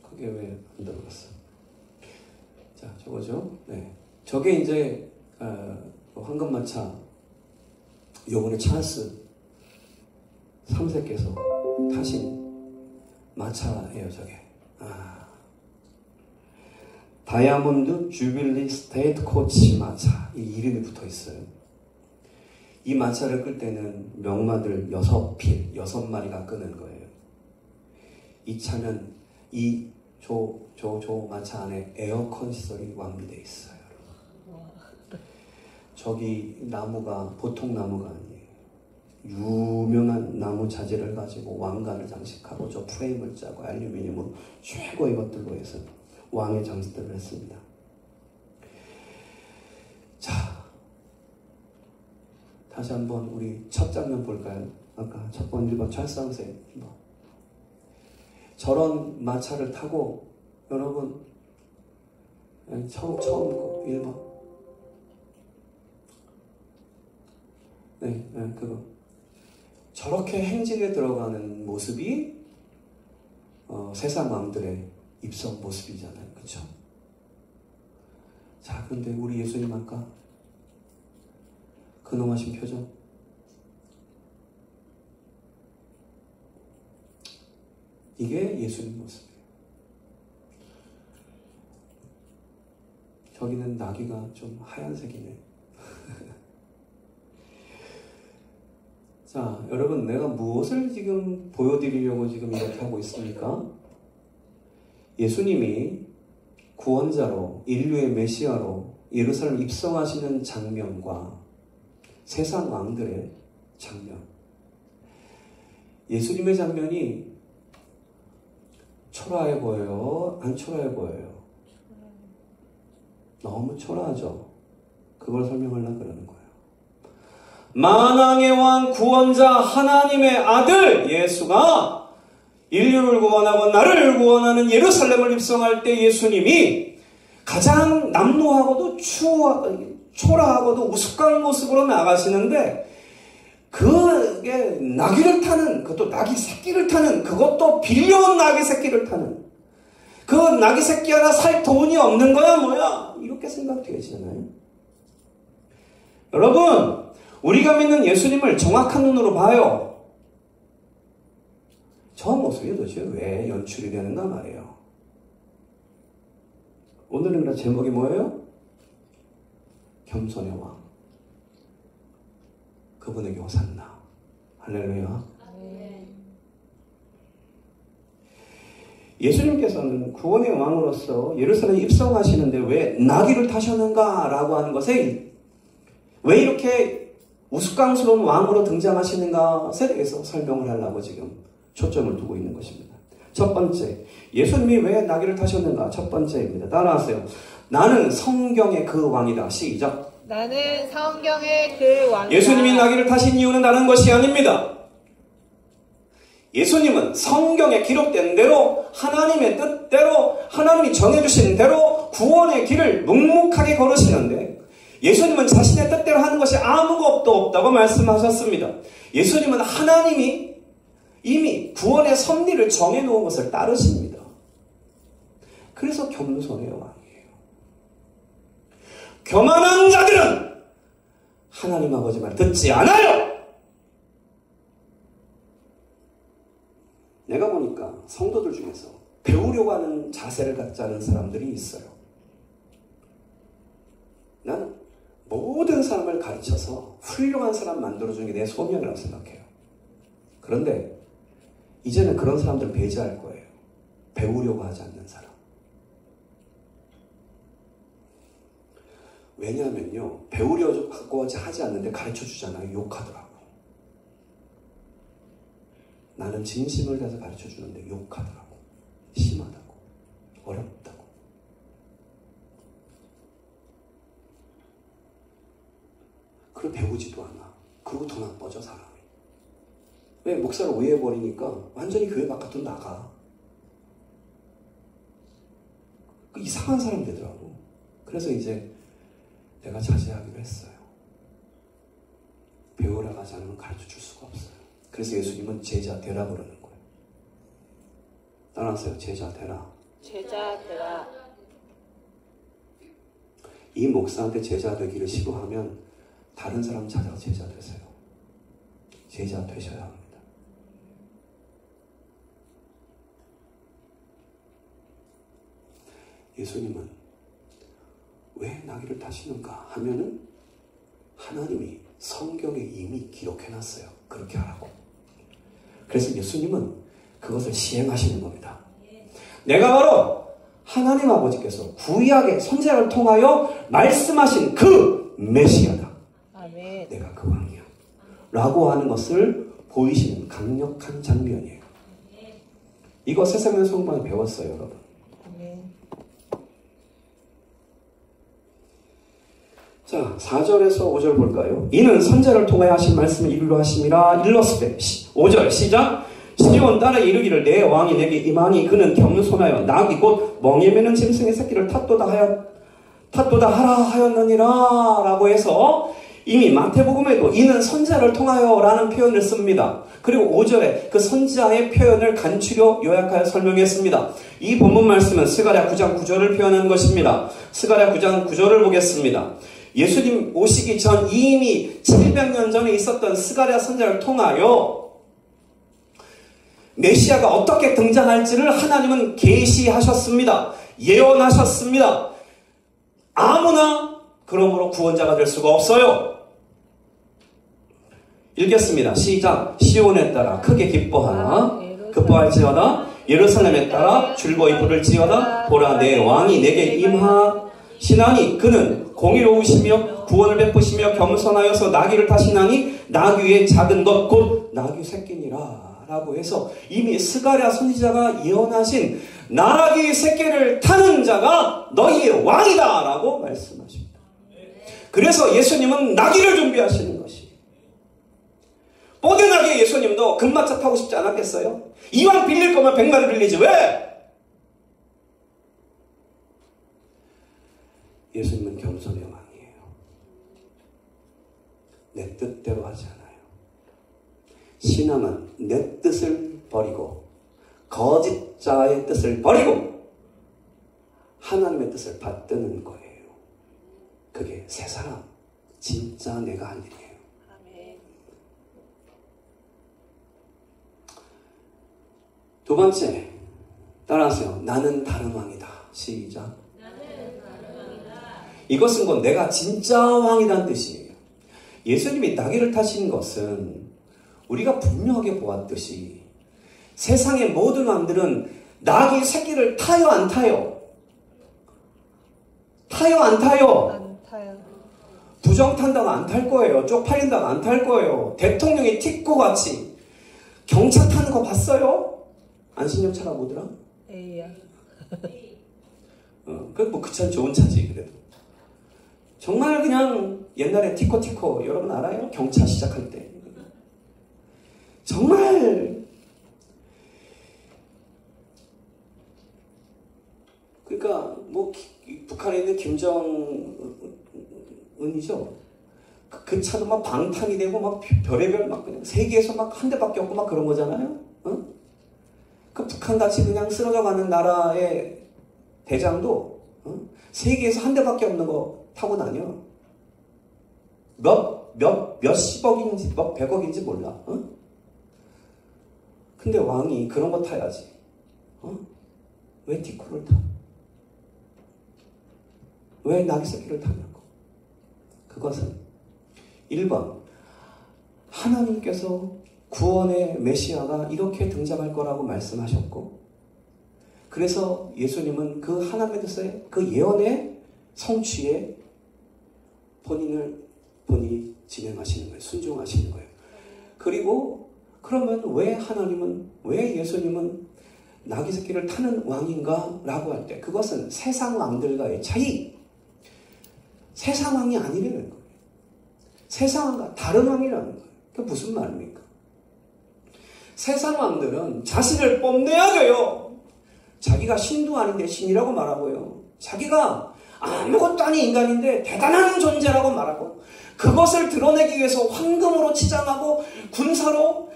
그게 왜 안 들어갔어? 자, 저거죠. 네. 저게 이제 황금마차 요번에 찰스 3세께서 타신 마차예요, 저게. 다이아몬드 주빌리 스테이트 코치 마차, 이 이름이 붙어 있어요. 이 마차를 끌 때는 명마들 6마리가 끄는 거예요. 이 차는 이 마차 안에 에어컨 시설이 완비되어 있어요. 저기 나무가 보통 나무가 아니에요. 유명한 나무 자재를 가지고 왕관을 장식하고 저 프레임을 짜고 알루미늄으로 최고의 것들로 해서 왕의 장식들을 했습니다. 자, 다시 한번 우리 첫 장면 볼까요? 아까 첫 번 1번 찰스 3세 저런 마차를 타고 여러분 처음 1번 그거 저렇게 행진에 들어가는 모습이 세상 왕들의 입성 모습이잖아요. 그렇죠? 자, 그런데 우리 예수님 아까 근엄하신 표정 이게 예수님 모습이에요. 저기는 나귀가 좀 하얀색이네. 자, 여러분 내가 무엇을 지금 보여드리려고 지금 이렇게 하고 있습니까? 예수님이 구원자로 인류의 메시아로 예루살렘 입성하시는 장면과 세상 왕들의 장면, 예수님의 장면이 초라해 보여요? 안 초라해 보여요? 너무 초라하죠? 그걸 설명하려고 그러는 거예요. 만왕의 왕 구원자 하나님의 아들 예수가 인류를 구원하고 나를 구원하는 예루살렘을 입성할 때 예수님이 가장 남루하고도 초라하고도 우스꽝 모습으로 나가시는데 그게 나귀를 타는, 그것도 나귀 새끼를 타는, 그것도 빌려온 나귀 새끼를 타는, 그 나귀 새끼 하나 살 돈이 없는 거야 뭐야 이렇게 생각되시잖아요. 여러분 우리가 믿는 예수님을 정확한 눈으로 봐요. 저 모습이 도대체 왜 연출이 되는가 말이에요. 오늘은 그래서 제목이 뭐예요? 겸손의 왕, 그분에게 호산나. 할렐루야. 예수님께서는 구원의 왕으로서 예루살렘에 입성하시는데 왜 나귀를 타셨는가 라고 하는 것에 왜 이렇게 우스꽝스러운 왕으로 등장하시는가에 대해서 설명을 하려고 지금 초점을 두고 있는 것입니다. 첫 번째, 예수님이 왜 나귀를 타셨는가? 첫 번째입니다. 따라하세요. 나는 성경의 그 왕이다. 시작. 나는 성경의 그 왕이다. 예수님이 나귀를 타신 이유는 다른 것이 아닙니다. 예수님은 성경에 기록된 대로 하나님의 뜻대로 하나님이 정해주신 대로 구원의 길을 묵묵하게 걸으시는데 예수님은 자신의 뜻대로 하는 것이 아무것도 없다고 말씀하셨습니다. 예수님은 하나님이 이미 구원의 섭리를 정해놓은 것을 따르십니다. 그래서 겸손의 왕이에요. 교만한 자들은 하나님 아버지 말 듣지 않아요. 내가 보니까 성도들 중에서 배우려고 하는 자세를 갖지 않은 사람들이 있어요. 나는 모든 사람을 가르쳐서 훌륭한 사람 만들어주는 게 내 소명이라고 생각해요. 그런데 이제는 그런 사람들 배제할 거예요. 배우려고 하지 않는 사람. 왜냐하면요, 배우려고 하지 않는데 가르쳐주잖아요. 욕하더라고. 나는 진심을 다해서 가르쳐주는데 욕하더라고. 심하다고. 어렵다고. 그리고 배우지도 않아. 그리고 더 나빠져 사람이. 왜? 목사를 오해해버리니까 완전히 교회 바깥으로 나가. 이상한 사람 되더라고. 그래서 이제 내가 자제하기로 했어요. 배우라고 하지 않으면 가르쳐줄 수가 없어요. 그래서 예수님은 제자 되라 그러는 거예요. 따라하세요. 제자 되라. 제자 되라. 이 목사한테 제자 되기를 시도하면 다른 사람 찾아서 제자 되세요. 제자 되셔야 합니다. 예수님은 왜 나귀를 타시는가 하면은 하나님이 성경에 이미 기록해놨어요. 그렇게 하라고. 그래서 예수님은 그것을 시행하시는 겁니다. 내가 바로 하나님 아버지께서 구약의 선지자를 통하여 말씀하신 그 메시아다. 아멘. 내가 그 왕이야. 라고 하는 것을 보이시는 강력한 장면이에요. 이거 세상의 성경에 배웠어요, 여러분. 아멘. 자, 4절에서 5절 볼까요? 이는 선지자를 통하여 하신 말씀을 이루려 하심이라 일렀으되 5절 시작. 시온 딸에 이르기를 내 왕이 내게 임하니 그는 겸손하여 나귀 곧 멍에 매는 짐승의 새끼를 탓도다 하라 하였느니라 라고 해서 이미 마태복음에도 이는 선지자를 통하여 라는 표현을 씁니다. 그리고 5절에 그 선지자의 표현을 간추려 요약하여 설명했습니다. 이 본문 말씀은 스가랴 9장 9절을 표현한 것입니다. 스가랴 9장 9절을 보겠습니다. 예수님 오시기 전 이미 700년 전에 있었던 스가랴 선지자를 통하여 메시아가 어떻게 등장할지를 하나님은 계시하셨습니다. 예언하셨습니다. 아무나 그러므로 구원자가 될 수가 없어요. 읽겠습니다. 시작. 시온에 따라 크게 기뻐하나 기뻐할지어다. 예루살렘에 따라 즐거이 부를지어다. 보라 내 왕이 내게 임하시나니 그는 공의로우시며 구원을 베푸시며 겸손하여서 나귀를 타시나니 나귀의 작은 것 곧 나귀 새끼니라 라고 해서 이미 스가랴 선지자가 예언하신 나귀 새끼를 타는 자가 너희의 왕이다 라고 말씀하십니다. 그래서 예수님은 나귀를 준비하시는 것이 뽀대나귀 예수님도 금마차 타고 싶지 않았겠어요? 이왕 빌릴 거면 100마리 빌리지 왜? 예수님은 겸손의 왕이에요. 내 뜻대로 하지 않아요. 신앙은 내 뜻을 버리고 거짓 자의 뜻을 버리고 하나님의 뜻을 받드는 거예요. 그게 새 사람, 진짜 내가 한 일이에요. 아멘. 두 번째, 따라하세요. 나는 다른 왕이다. 시작. 나는 다른 왕이다. 이것은 곧 내가 진짜 왕이라는 뜻이에요. 예수님이 나귀를 타신 것은 우리가 분명하게 보았듯이 세상의 모든 왕들은 나귀 새끼를 타요 안 타요? 타요 안 타요? 안 타요. 부정 탄다고 안 탈 거예요. 쪽팔린다고 안 탈 거예요. 대통령이 티코같이 경차 타는 거 봤어요? 안신경차가 뭐더라? 에이야. 뭐 그 차는 좋은 차지 그래도. 정말 그냥 옛날에 티코 여러분 알아요? 경차 시작할 때. 정말 그러니까 뭐 북한에 있는 김정은이죠. 그 차도 막 방탄이 되고 막 별의별 막 그냥 세계에서 막 한 대밖에 없고 막 그런 거잖아요. 어? 그 북한같이 그냥 쓰러져가는 나라의 대장도 세계에서 한 대밖에 없는 거 타고 다녀. 몇십억인지 몇 백억인지 몰라. 근데 왕이 그런 거 타야지. 왜 티코를 타? 왜 나귀 새끼를 타냐고. 그것은 1번 하나님께서 구원의 메시아가 이렇게 등장할 거라고 말씀하셨고 그래서 예수님은 그 하나님의 뜻의 그 예언의 성취에 본인이 진행하시는 거예요. 순종하시는 거예요. 그리고 그러면 왜 예수님은 나귀 새끼를 타는 왕인가? 라고 할 때 그것은 세상 왕들과의 차이. 세상 왕이 아니라는 거예요. 세상 왕과 다른 왕이라는 거예요. 그게 무슨 말입니까? 세상 왕들은 자신을 뽐내야 돼요. 자기가 신도 아닌데 신이라고 말하고요. 자기가 아무것도 아닌 인간인데 대단한 존재라고 말하고, 그것을 드러내기 위해서 황금으로 치장하고 군사로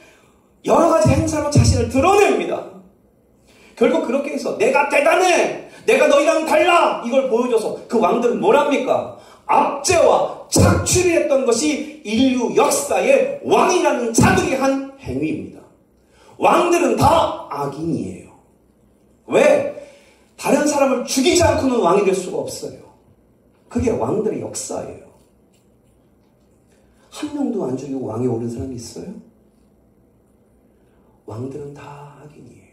여러 가지 행사로 자신을 드러냅니다. 결국 그렇게 해서 내가 대단해! 내가 너희랑 달라! 이걸 보여줘서 그 왕들은 뭐랍니까? 압제와 착취를 했던 것이 인류 역사의 왕이라는 자들이 한 행위입니다. 왕들은 다 악인이에요. 왜? 다른 사람을 죽이지 않고는 왕이 될 수가 없어요. 그게 왕들의 역사예요. 한 명도 안 죽이고 왕에 오른 사람이 있어요? 왕들은 다 악인이에요.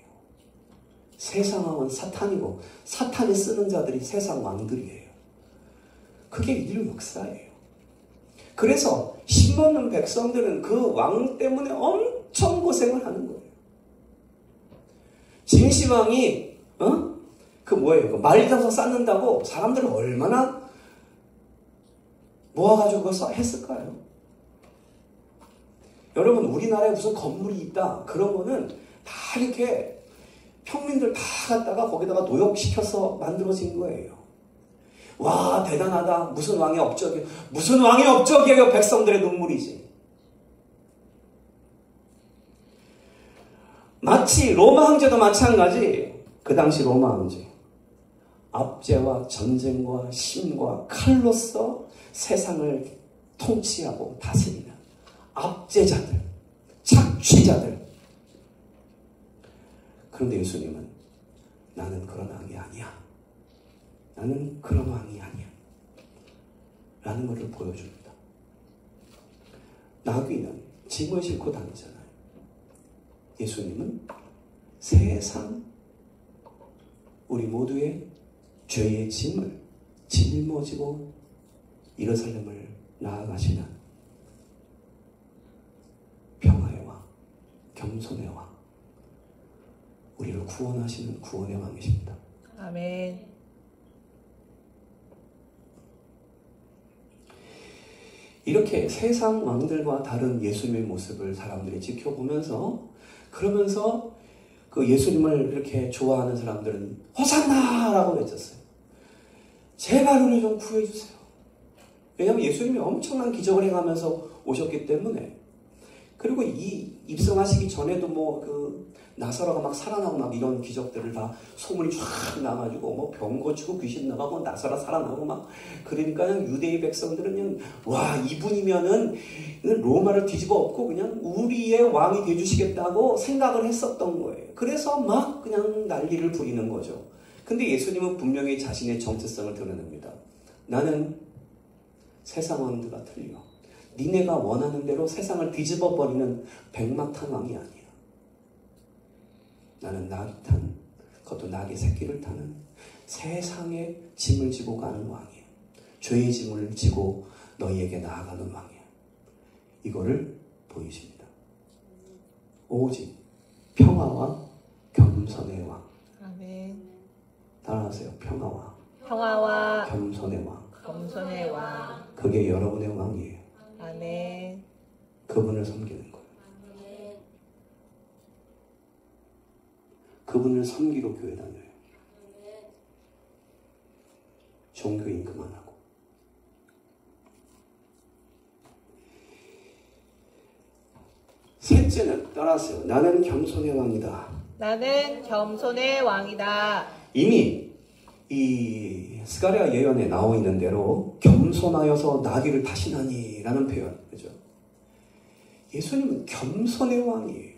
세상 왕은 사탄이고 사탄이 쓰는 자들이 세상 왕들이에요. 그게 인류 역사예요. 그래서 힘없는 백성들은 그 왕 때문에 엄청 고생을 하는 거예요. 진시황이 그 뭐예요? 말리장성 쌓는다고 사람들을 얼마나 모아가지고 그거 했을까요? 여러분, 우리나라에 무슨 건물이 있다 그런 거는 다 이렇게 평민들 다 갖다가 거기다가 노역시켜서 만들어진 거예요. 와, 대단하다. 무슨 왕의 업적이에요. 무슨 왕의 업적이에요. 백성들의 눈물이지. 마치 로마 황제도 마찬가지. 그 당시 로마 황제, 압제와 전쟁과 힘과 칼로서 세상을 통치하고 다스리는 압제자들, 착취자들. 그런데 예수님은 나는 그런 왕이 아니야. 나는 그런 왕이 아니야. 라는 것을 보여줍니다. 나귀는 짐을 싣고 다니잖아요. 예수님은 세상 우리 모두의 죄의 짐을 짊어지고 예루살렘을 나아가시는 평화의 왕, 겸손의 왕, 우리를 구원하시는 구원의 왕이십니다. 아멘. 이렇게 세상 왕들과 다른 예수님의 모습을 사람들이 지켜보면서, 그러면서 그 예수님을 이렇게 좋아하는 사람들은 호산나라고 외쳤어요. 제발 우리 좀 구해주세요. 왜냐하면 예수님이 엄청난 기적을 행하면서 오셨기 때문에. 그리고 이 입성하시기 전에도 그 나사로가 막 살아나고 막 이런 기적들을 다 소문이 쫙 나가지고 뭐 병 고치고 귀신 나가고 나사로 살아나고 막, 그러니까 유대의 백성들은 그냥 와, 이분이면은 로마를 뒤집어 엎고 그냥 우리의 왕이 돼주시겠다고 생각을 했었던 거예요. 그래서 막 그냥 난리를 부리는 거죠. 근데 예수님은 분명히 자신의 정체성을 드러냅니다. 나는 세상 왕들과 틀려. 니네가 원하는 대로 세상을 뒤집어 버리는 백마 탄 왕이 아니야. 나는 나귀 탄, 그것도 나귀 새끼를 타는 세상의 짐을 지고 가는 왕이야. 죄의 짐을 지고 너희에게 나아가는 왕이야. 이거를 보이십니다. 오직 평화와 겸손의 왕. 아멘. 따라하세요. 평화와 평화와 겸손의 왕. 겸손의 왕. 그게 여러분의 왕이에요. 아멘. 그분을 섬기는 거예요. 그분을 섬기러 교회 다녀요. 종교인 그만하고. 셋째는 따라하세요. 나는 겸손의 왕이다. 나는 겸손의 왕이다. 이미 이 스가랴 예언에 나와 있는 대로 겸손하여서 나귀를 타시나니 라는 표현, 그죠? 예수님은 겸손의 왕이에요.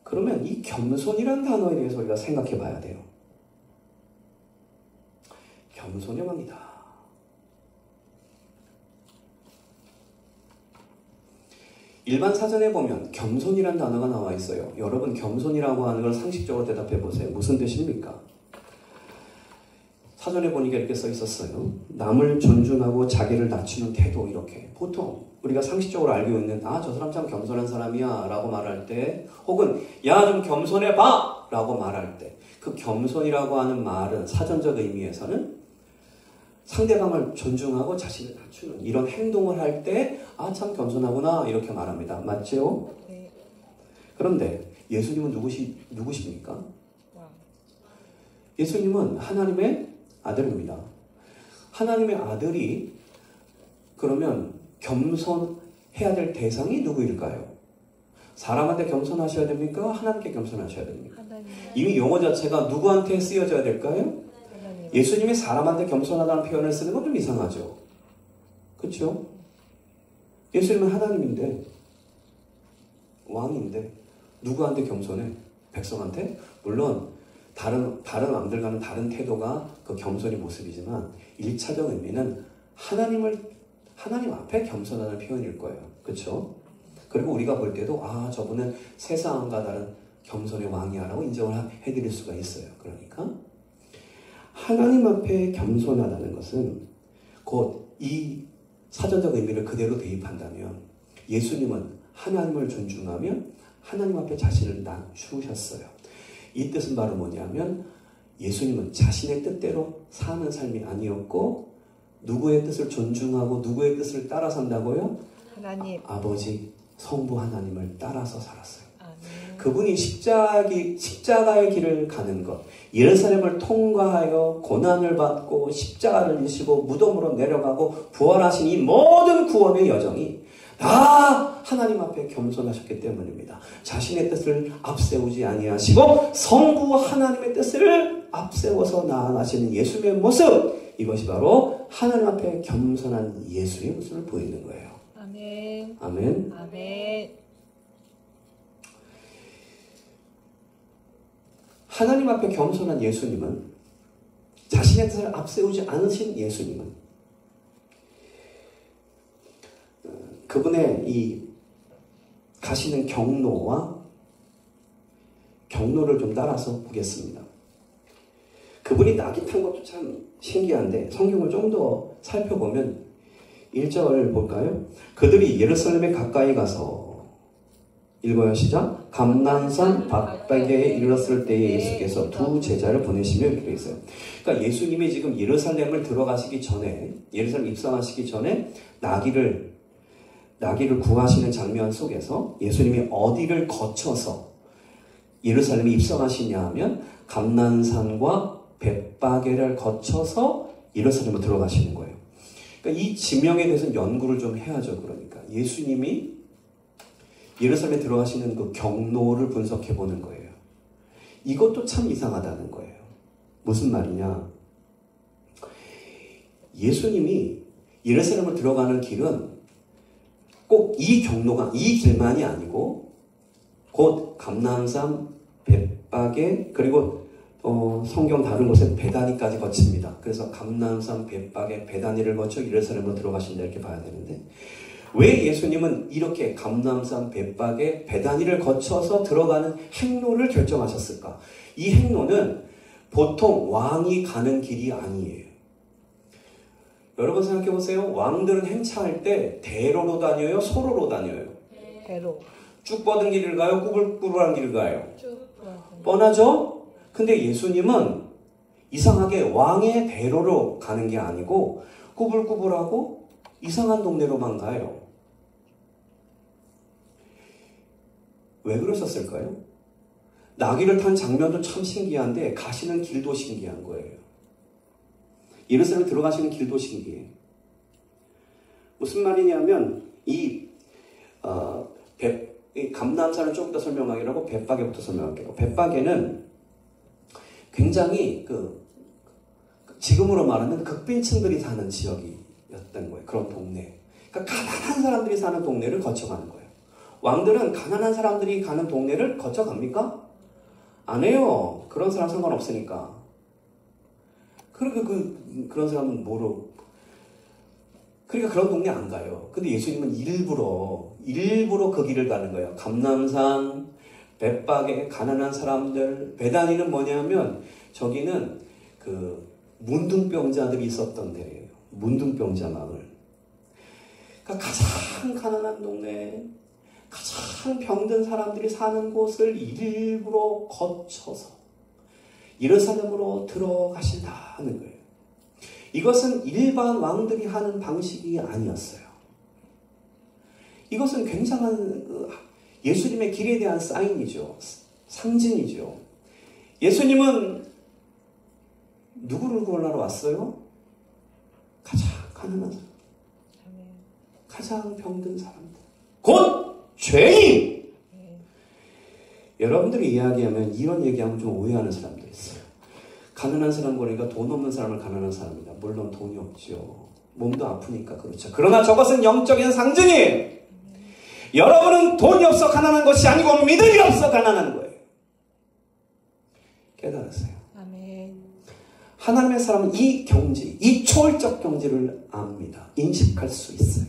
그러면 이 겸손이라는 단어에 대해서 우리가 생각해 봐야 돼요. 겸손의 왕이다. 일반 사전에 보면 겸손이라는 단어가 나와 있어요. 여러분, 겸손이라고 하는 걸 상식적으로 대답해 보세요. 무슨 뜻입니까? 사전에 보니까 이렇게 써 있었어요. 남을 존중하고 자기를 낮추는 태도, 이렇게. 보통 우리가 상식적으로 알고 있는 저 사람 참 겸손한 사람이야 라고 말할 때, 혹은 야, 좀 겸손해봐 라고 말할 때, 그 겸손이라고 하는 말은 사전적 의미에서는 상대방을 존중하고 자신을 낮추는 이런 행동을 할 때 아, 참 겸손하구나 이렇게 말합니다. 맞죠? 네. 그런데 예수님은 누구십니까? 와. 예수님은 하나님의 아들입니다. 하나님의 아들이 그러면 겸손해야 될 대상이 누구일까요? 사람한테 겸손하셔야 됩니까? 하나님께 겸손하셔야 됩니까? 하나님. 이미 용어 자체가 누구한테 쓰여져야 될까요? 하나님. 예수님이 사람한테 겸손하다는 표현을 쓰는 건 좀 이상하죠. 그렇죠? 예수님은 하나님인데 왕인데 누구한테 겸손해? 백성한테? 물론 다른 왕들과는 다른 태도가 그 겸손의 모습이지만 1차적 의미는 하나님 앞에 겸손하는 표현일 거예요. 그렇죠? 그리고 우리가 볼 때도 아, 저분은 세상 왕과 다른 겸손의 왕이야라고 인정을 해드릴 수가 있어요. 그러니까 하나님 앞에 겸손하다는 것은 곧 이 사전적 의미를 그대로 대입한다면 예수님은 하나님을 존중하며 하나님 앞에 자신을 낮추셨어요. 이 뜻은 바로 뭐냐면 예수님은 자신의 뜻대로 사는 삶이 아니었고 누구의 뜻을 존중하고 누구의 뜻을 따라 산다고요? 하나님. 아버지 성부 하나님을 따라서 살았어요. 아멘. 그분이 십자가의 길을 가는 것, 예루살렘을 통과하여 고난을 받고 십자가를 지시고 무덤으로 내려가고 부활하신 이 모든 구원의 여정이 다 하나님 앞에 겸손하셨기 때문입니다. 자신의 뜻을 앞세우지 아니하시고 성부 하나님의 뜻을 앞세워서 나아가시는 예수님의 모습, 이것이 바로 하나님 앞에 겸손한 예수의 모습을 보이는 거예요. 아멘. 아멘. 아멘. 하나님 앞에 겸손한 예수님은 자신의 뜻을 앞세우지 않으신 예수님은 그분의 이 가시는 경로를 좀 따라서 보겠습니다. 그분이 낙이 탄 것도 참 신기한데 성경을 좀 더 살펴보면 1절 볼까요? 그들이 예루살렘에 가까이 가서 읽어요. 시작. 감난산 밧백에 이르렀을 때에 예수께서 두 제자를 보내시며 이렇게 되어 있어요. 그러니까 예수님이 지금 예루살렘을 들어가시기 전에, 예루살렘 입성하시기 전에 나귀를 구하시는 장면 속에서 예수님이 어디를 거쳐서 예루살렘에 입성하시냐 하면 감난산과 벳바게를 거쳐서 예루살렘으로 들어가시는 거예요. 그러니까 이 지명에 대해서 연구를 좀 해야죠. 그러니까 예수님이 예루살렘에 들어가시는 그 경로를 분석해 보는 거예요. 이것도 참 이상하다는 거예요. 무슨 말이냐? 예수님이 예루살렘을 들어가는 길은 꼭 이 경로가, 이 길만이 아니고 곧 감난산, 벳바게, 그리고 성경 다른 곳에 베다니까지 거칩니다. 그래서 감난산, 벳바게, 베다니를 거쳐 예루살렘으로 들어가신다 이렇게 봐야 되는데 왜 예수님은 이렇게 감난산, 벳바게, 베다니를 거쳐서 들어가는 행로를 결정하셨을까? 이 행로는 보통 왕이 가는 길이 아니에요. 여러분 생각해 보세요. 왕들은 행차할 때 대로로 다녀요? 소로로 다녀요? 대로. 쭉 뻗은 길을 가요? 꾸불꾸불한 길을 가요? 쭉. 뻔하죠? 근데 예수님은 이상하게 왕의 대로로 가는 게 아니고 꾸불꾸불하고 이상한 동네로만 가요. 왜 그러셨을까요? 나귀를 탄 장면도 참 신기한데 가시는 길도 신기한 거예요. 예루살렘에 들어가시는 길도 신기해요. 무슨 말이냐면 이 감난산을 조금 더 설명하기로 벳바게부터 설명할게요. 벳바게는 굉장히 지금으로 말하면 극빈층들이 사는 지역이었던 거예요. 그런 동네. 그러니까 가난한 사람들이 사는 동네를 거쳐가는 거예요. 왕들은 가난한 사람들이 가는 동네를 거쳐갑니까? 안 해요. 그런 사람 상관없으니까. 그러니까 그런 사람은 그러니까 그런 동네 안 가요. 근데 예수님은 일부러 그 길을 가는 거예요. 감난산, 벳바게, 가난한 사람들. 베다니는 뭐냐면 저기는 문둥병자들이 있었던 데예요. 문둥병자 마을. 그러니까 가장 가난한 동네, 가장 병든 사람들이 사는 곳을 일부러 거쳐서 예루살렘으로 들어가신다는 거예요. 이것은 일반 왕들이 하는 방식이 아니었어요. 이것은 굉장한 예수님의 길에 대한 사인이죠. 상징이죠. 예수님은 누구를 구원하러 왔어요? 가장 가난한 사람, 가장 병든 사람들, 곧 죄인. 여러분들이 이야기하면 이런 얘기하면 좀 오해하는 사람들이 있어요. 가난한 사람 보니까 돈 없는 사람을 가난한 사람이다. 물론 돈이 없죠. 몸도 아프니까 그렇죠. 그러나 저것은 영적인 상징이에요. 여러분은 돈이 없어 가난한 것이 아니고 믿음이 없어 가난한 거예요. 깨달으세요. 아멘. 하나님의 사람은 이 경지, 이 초월적 경지를 압니다. 인식할 수 있어요.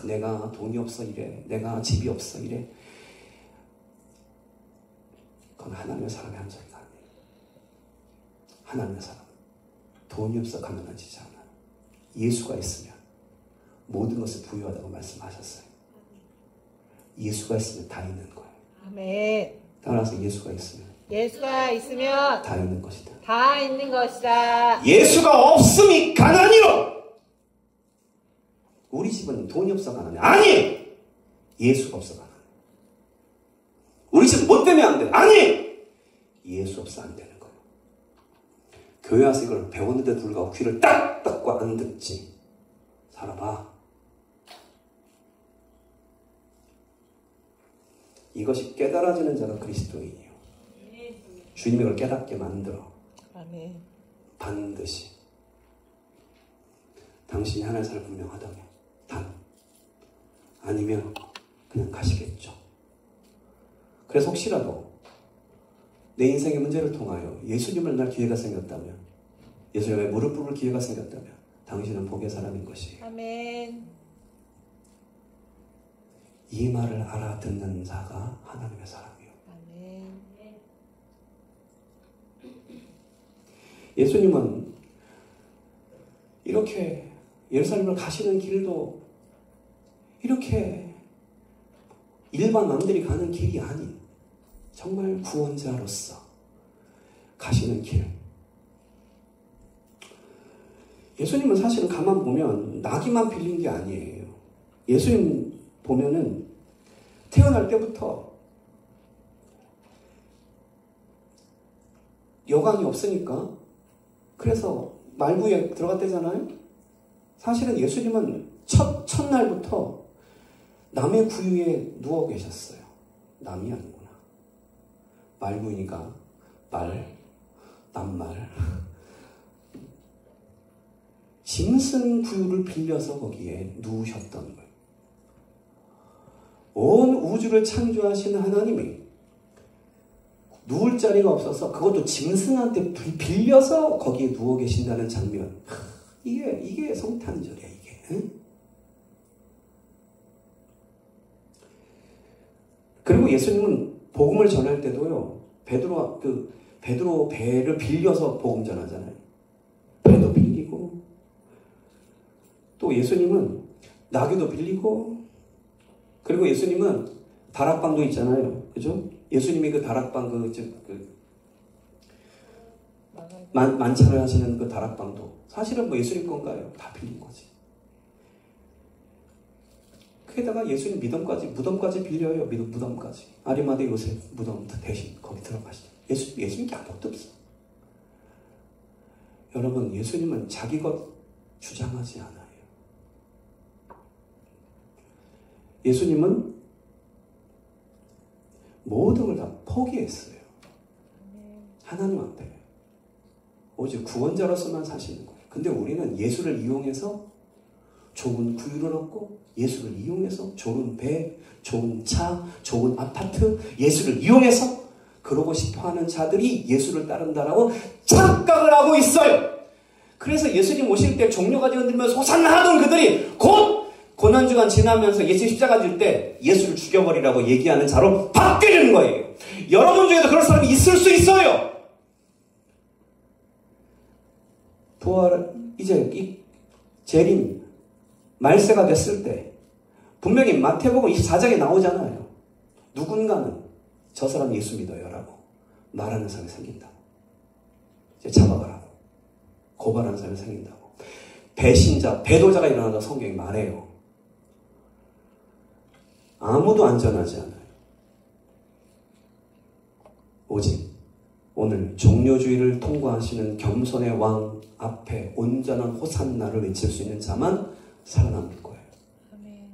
내가 돈이 없어 이래. 내가 집이 없어 이래. 그건 하나님의 사람의 한정이가 아니에요. 하나님의 사람은 돈이 없어 가난해지지 않아요. 예수가 있으면 모든 것을 부유하다고 말씀하셨어요. 예수가 있으면 다 있는 거예요. 아멘. 따라서 예수가 있으면 다 있는 것이다. 다 있는 것이다. 예수가 없음이 가난이요. 우리 집은 돈이 없어 가난해. 아니! 예수가 없어 가난해. 우리 집 뭐 때문에 안 돼? 아니! 예수 없어 안 되는 거예요. 교회 와서 이걸 배웠는데도 불구하고 귀를 딱 닫고 안 듣지. 살아봐. 이것이 깨달아지는 자가 그리스도인이에요. 주님이 그걸 깨닫게 만들어. 아멘. 반드시. 당신이 하나의 사람을 분명하다면 아니면 그냥 가시겠죠. 그래서 혹시라도 내 인생의 문제를 통하여 예수님을 만날 기회가 생겼다면, 예수님의 무릎 꿇을 기회가 생겼다면 당신은 복의 사람인 것이에요. 아멘. 이 말을 알아듣는 자가 하나님의 사람이에요. 아멘. 예수님은 이렇게 예루살렘을 가시는 길도 이렇게 일반 왕들이 가는 길이 아닌 정말 구원자로서 가시는 길. 예수님은 사실은 가만 보면 낙이만 빌린 게 아니에요. 예수님 보면은 태어날 때부터 여광이 없으니까 그래서 말구에 들어갔대잖아요. 사실은 예수님은 첫날부터 남의 구유에 누워 계셨어요. 남이 아니구나. 말구이니까 남말. 짐승 구유를 빌려서 거기에 누우셨던 거예요. 온 우주를 창조하신 하나님이 누울 자리가 없어서 그것도 짐승한테 빌려서 거기에 누워 계신다는 장면. 이게 성탄절이야, 이게. 응? 그리고 예수님은 복음을 전할 때도요, 베드로 배를 빌려서 복음 전하잖아요. 배도 빌리고, 또 예수님은 나귀도 빌리고, 그리고 예수님은 다락방도 있잖아요. 그죠? 예수님이 그 다락방, 만찬을 하시는 그 다락방도 사실은 뭐 예수님 건가요? 다 빌린 거지. 거기다가 예수님 무덤까지 빌려요. 무덤까지. 아리마대 요셉 무덤 대신 거기 들어가시죠. 예수님 게 아무것도 없어. 여러분, 예수님은 자기 것 주장하지 않아요. 예수님은 모든 걸 다 포기했어요. 하나님 앞에. 오직 구원자로서만 사시는 거예요. 근데 우리는 예수를 이용해서 좋은 구유를 얻고, 예수를 이용해서 좋은 배, 좋은 차, 좋은 아파트, 예수를 이용해서 그러고 싶어하는 자들이 예수를 따른다라고 착각을 하고 있어요. 그래서 예수님 오실 때 종려가지 흔들면서 호산나 하던 그들이 곧 고난주간 지나면서 예수 십자가 질 때 예수를 죽여버리라고 얘기하는 자로 바뀌는 거예요. 여러분 중에도 그런 사람이 있을 수 있어요. 이제 이 재림 말세가 됐을 때 분명히 마태복음 24장에 나오잖아요. 누군가는 저 사람 예수 믿어요 라고 말하는 사람이 생긴다고. 이제 잡아가라고. 고발하는 사람이 생긴다고. 배신자, 배도자가 일어나다 성경이 말해요. 아무도 안전하지 않아요. 오직 오늘 종료주의를 통과하시는 겸손의 왕 앞에 온전한 호산나를 외칠 수 있는 자만 살아남을 거예요. 아멘.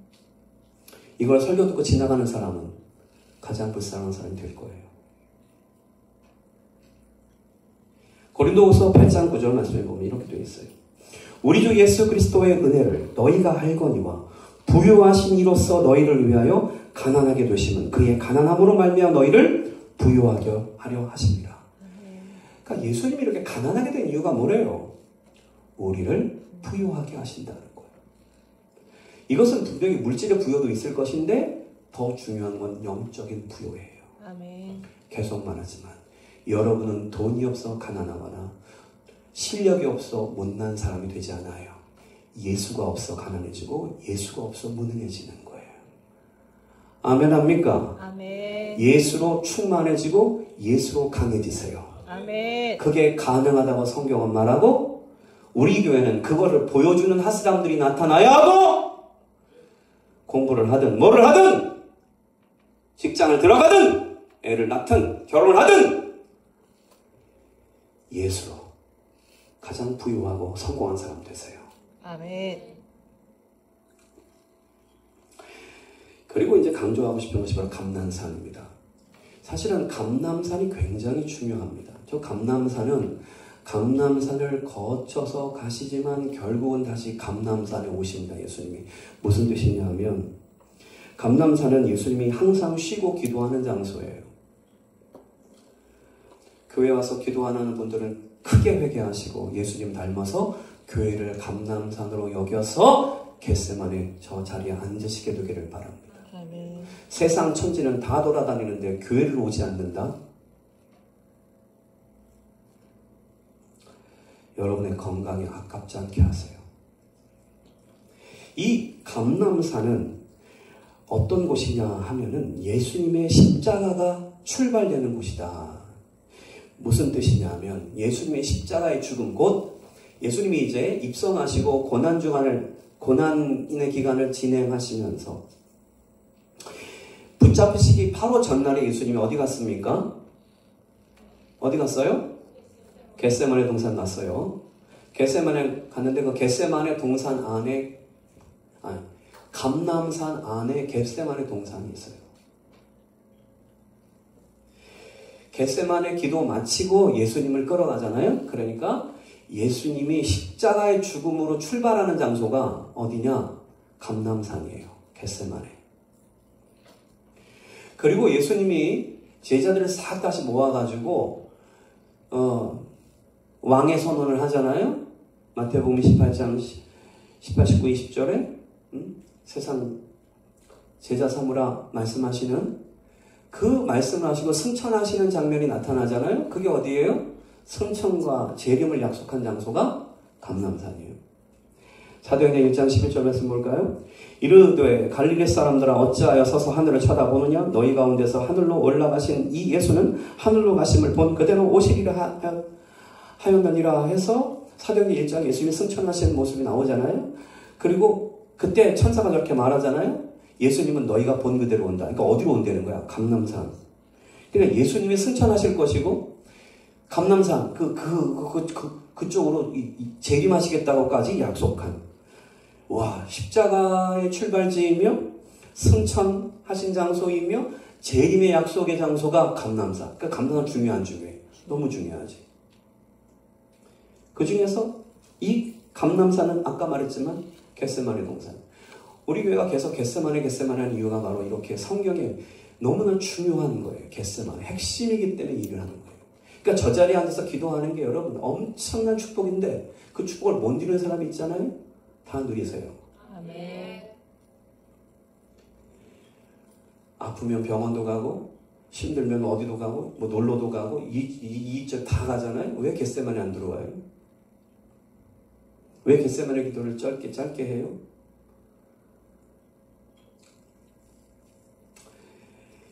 이걸 설교 듣고 지나가는 사람은 가장 불쌍한 사람이 될 거예요. 고린도후서 8장 9절 말씀에 보면 이렇게 되어 있어요. 우리 주 예수 그리스도의 은혜를 너희가 알거니와 부요하신 이로써 너희를 위하여 가난하게 되심은 그의 가난함으로 말미암아 너희를 부요하게 하려 하십니다. 그러니까 예수님이 이렇게 가난하게 된 이유가 뭐래요? 우리를 부요하게 하신다는 거예요. 이것은 분명히 물질의 부요도 있을 것인데 더 중요한 건 영적인 부요예요. 아멘. 계속 말하지만 여러분은 돈이 없어 가난하거나 실력이 없어 못난 사람이 되지 않아요. 예수가 없어 가난해지고 예수가 없어 무능해지는 거예요. 아멘 합니까? 아멘. 예수로 충만해지고 예수로 강해지세요. 아멘. 그게 가능하다고 성경은 말하고 우리 교회는 그거를 보여주는 핫사람들이 나타나야 하고 공부를 하든 뭐를 하든 직장을 들어가든 애를 낳든 결혼을 하든 예수로 가장 부유하고 성공한 사람 되세요. 아멘. 그리고 이제 강조하고 싶은 것이 바로 감람산입니다. 사실은 감람산이 굉장히 중요합니다. 저 감람산은 감람산을 거쳐서 가시지만 결국은 다시 감람산에 오십니다. 예수님이. 무슨 뜻이냐면 감람산은 예수님이 항상 쉬고 기도하는 장소예요. 교회 와서 기도하는 분들은 크게 회개하시고 예수님 닮아서 교회를 감람산으로 여겨서 겟세마네 저 자리에 앉으시게 되기를 바랍니다. 아멘. 세상 천지는 다 돌아다니는데 교회를 오지 않는다? 여러분의 건강에 아깝지 않게 하세요. 이 감람산은 어떤 곳이냐 하면은 예수님의 십자가가 출발되는 곳이다. 무슨 뜻이냐 하면 예수님의 십자가의 죽음 곧 예수님이 이제 입성하시고 고난인의 기간을 진행하시면서 붙잡히시기 바로 전날에 예수님이 어디 갔습니까? 어디 갔어요? 겟세마네 동산 갔어요. 겟세마네 갔는데 그 겟세마네 동산 안에 감람산 안에 겟세마네 동산이 있어요. 겟세마네 기도 마치고 예수님을 끌어가잖아요. 그러니까 예수님이 십자가의 죽음으로 출발하는 장소가 어디냐? 감람산이에요. 겟세마네. 그리고 예수님이 제자들을 싹 다시 모아가지고 왕의 선언을 하잖아요. 마태복음 18장 18, 19, 20절에 세상 제자 삼으라 말씀하시는 그 말씀을 하시고 승천하시는 장면이 나타나잖아요. 그게 어디예요? 승천과 재림을 약속한 장소가 감람산이에요. 사도행전 1장 11절 말씀 볼까요? 이르되 갈릴리 사람들아 어찌하여 서서 하늘을 쳐다보느냐? 너희 가운데서 하늘로 올라가신 이 예수는 하늘로 가심을 본 그대로 오시리라 하였느니라 해서 사도행전 1장 예수님이 승천하시는 모습이 나오잖아요. 그리고 그때 천사가 저렇게 말하잖아요. 예수님은 너희가 본 그대로 온다. 그러니까 어디로 온다는 거야? 감람산. 그러니까 예수님이 승천하실 것이고 감람산 그쪽으로 재림하시겠다고까지 약속한 와 십자가의 출발지이며 승천하신 장소이며 재림의 약속의 장소가 감람산. 그러니까 감람산 중요해. 너무 중요하지. 그 중에서 이 감람산은 아까 말했지만 겟세마네 동산. 우리 교회가 계속 겟세마네 하는 이유가 바로 이렇게 성경에 너무나 중요한 거예요. 겟세마네 핵심이기 때문에 일을 하는 거예요. 그러니까 저 자리에 앉아서 기도하는 게 여러분 엄청난 축복인데 그 축복을 못 누리는 사람이 있잖아요. 다 누리세요. 아멘. 아프면 병원도 가고 힘들면 어디도 가고 뭐 놀러도 가고 이쪽 다 가잖아요. 왜 겟세마네 안 들어와요? 왜 겟세마네 기도를 짧게 해요?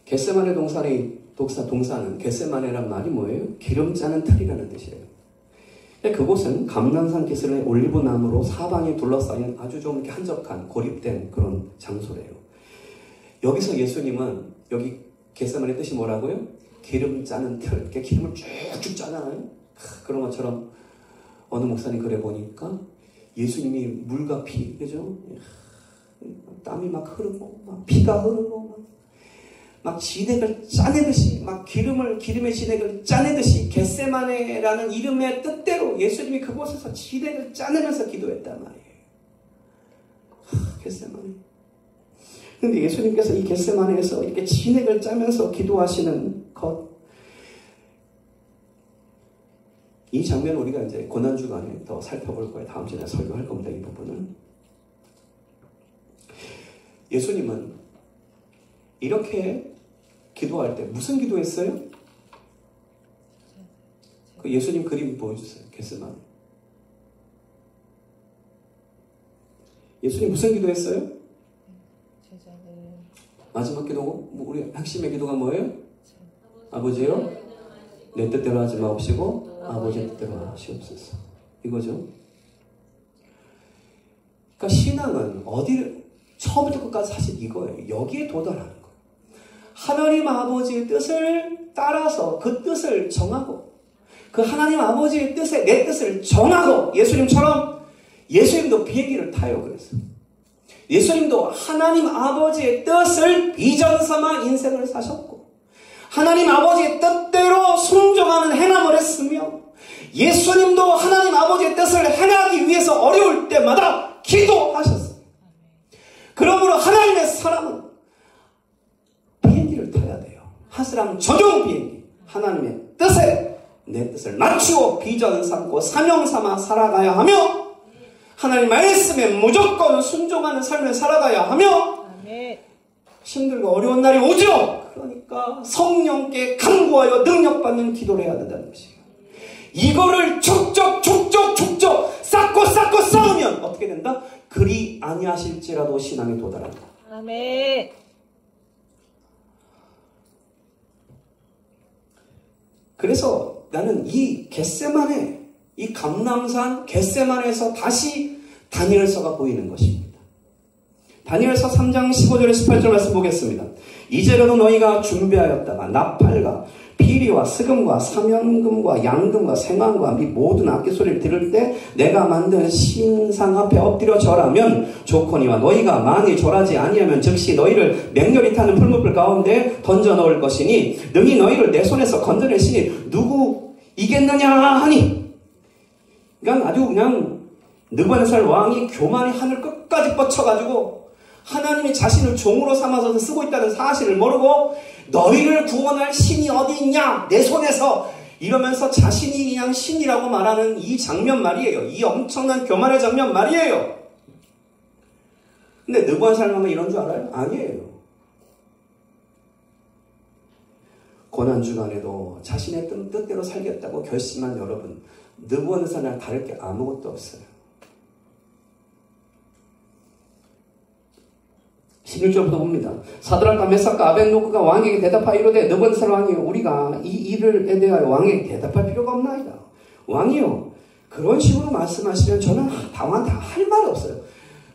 겟세마네 동산은 겟세마네란 말이 뭐예요? 기름 짜는 틀이라는 뜻이에요. 그곳은 감람산 기슭의 올리브나무로 사방에 둘러싸인 아주 좀 이렇게 한적한 고립된 그런 장소래요. 여기서 예수님은 여기 겟세마네 뜻이 뭐라고요? 기름 짜는 틀, 이렇게 기름을 쭉쭉 짜잖아요. 그런 것처럼 어느 목사님 그래 보니까 예수님이 물과 피, 그죠? 땀이 막 흐르고, 막 피가 흐르고, 막 진액을 짜내듯이, 막 기름의 진액을 짜내듯이 겟세마네라는 이름의 뜻대로 예수님이 그곳에서 진액을 짜내면서 기도했단 말이에요. 겟세마네. 근데 예수님께서 이 겟세마네에서 이렇게 진액을 짜면서 기도하시는 것, 이 장면을 우리가 이제 고난주간에 더 살펴볼 거예요. 다음 주에 설교할 겁니다. 이 부분을. 예수님은 이렇게 기도할 때 무슨 기도했어요? 그 예수님 그림 보여주세요. 겟세마네. 예수님 무슨 기도했어요? 마지막 기도고 우리 핵심의 기도가 뭐예요? 아버지요, 내 뜻대로 하지 마옵시고 아버지의 뜻대로 하시옵소서. 이거죠. 그러니까 신앙은 어디를 처음부터 끝까지 사실 이거예요. 여기에 도달하는 거예요. 하나님 아버지의 뜻을 따라서 그 뜻을 정하고 그 하나님 아버지의 뜻에 내 뜻을 정하고 예수님도 비행기를 타요. 그래서 예수님도 하나님 아버지의 뜻을 비전 삼아 인생을 사셨고 하나님 아버지의 뜻대로 순종하는 행함을 했으며 예수님도 하나님 아버지의 뜻을 행하기 위해서 어려울 때마다 기도하셨어요. 그러므로 하나님의 사람은 비행기를 타야 돼요. 하스람 전용 비행기. 하나님의 뜻에 내 뜻을 맞추고 비전 삼고 사명 삼아 살아가야 하며 하나님 말씀에 무조건 순종하는 삶을 살아가야 하며 힘들고 어려운 날이 오죠. 그러니까 성령께 간구하여 능력받는 기도를 해야 된다는 것이에요. 이거를 촉적 쌓고 쌓으면 어떻게 된다? 그리 아니하실지라도 신앙에 도달한다. 아멘. 그래서 나는 이 겟세마네, 이 감람산 겟세마네에서 다시 다니엘서가 보이는 것입니다. 다니엘서 3장 15절에 18절 말씀 보겠습니다. 이제라도 너희가 준비하였다가 나팔과 피리와 스금과 사면금과 양금과 생황과 및 모든 악기 소리를 들을 때 내가 만든 신상 앞에 엎드려 절하면 좋거니와 너희가 만일 절하지 아니하면 즉시 너희를 맹렬히 타는 풀무불 가운데 던져 넣을 것이니 능히 너희를 내 손에서 건져내시니 누구 이겠느냐 하니. 그러니까 아주 그냥 느부갓네살 왕이 교만이 하늘 끝까지 뻗쳐가지고 하나님이 자신을 종으로 삼아서 쓰고 있다는 사실을 모르고 너희를 구원할 신이 어디 있냐 내 손에서 이러면서 자신이 그냥 신이라고 말하는 이 장면 말이에요. 이 엄청난 교만의 장면 말이에요. 근데 느부갓네살 왕은 이런 줄 알아요? 아니에요. 고난주간에도 자신의 뜻대로 살겠다고 결심한 여러분, 느부갓네살이랑 다를 게 아무것도 없어요. 11절부터 봅니다. 사드락과 메삭과 아벳노고가 왕에게 대답하여 이르되 느부갓네살 왕이여 우리가 이 일에 대하여 왕에게 대답할 필요가 없나이다. 왕이여 그런 식으로 말씀하시면 저는 당황 다 할 말이 없어요.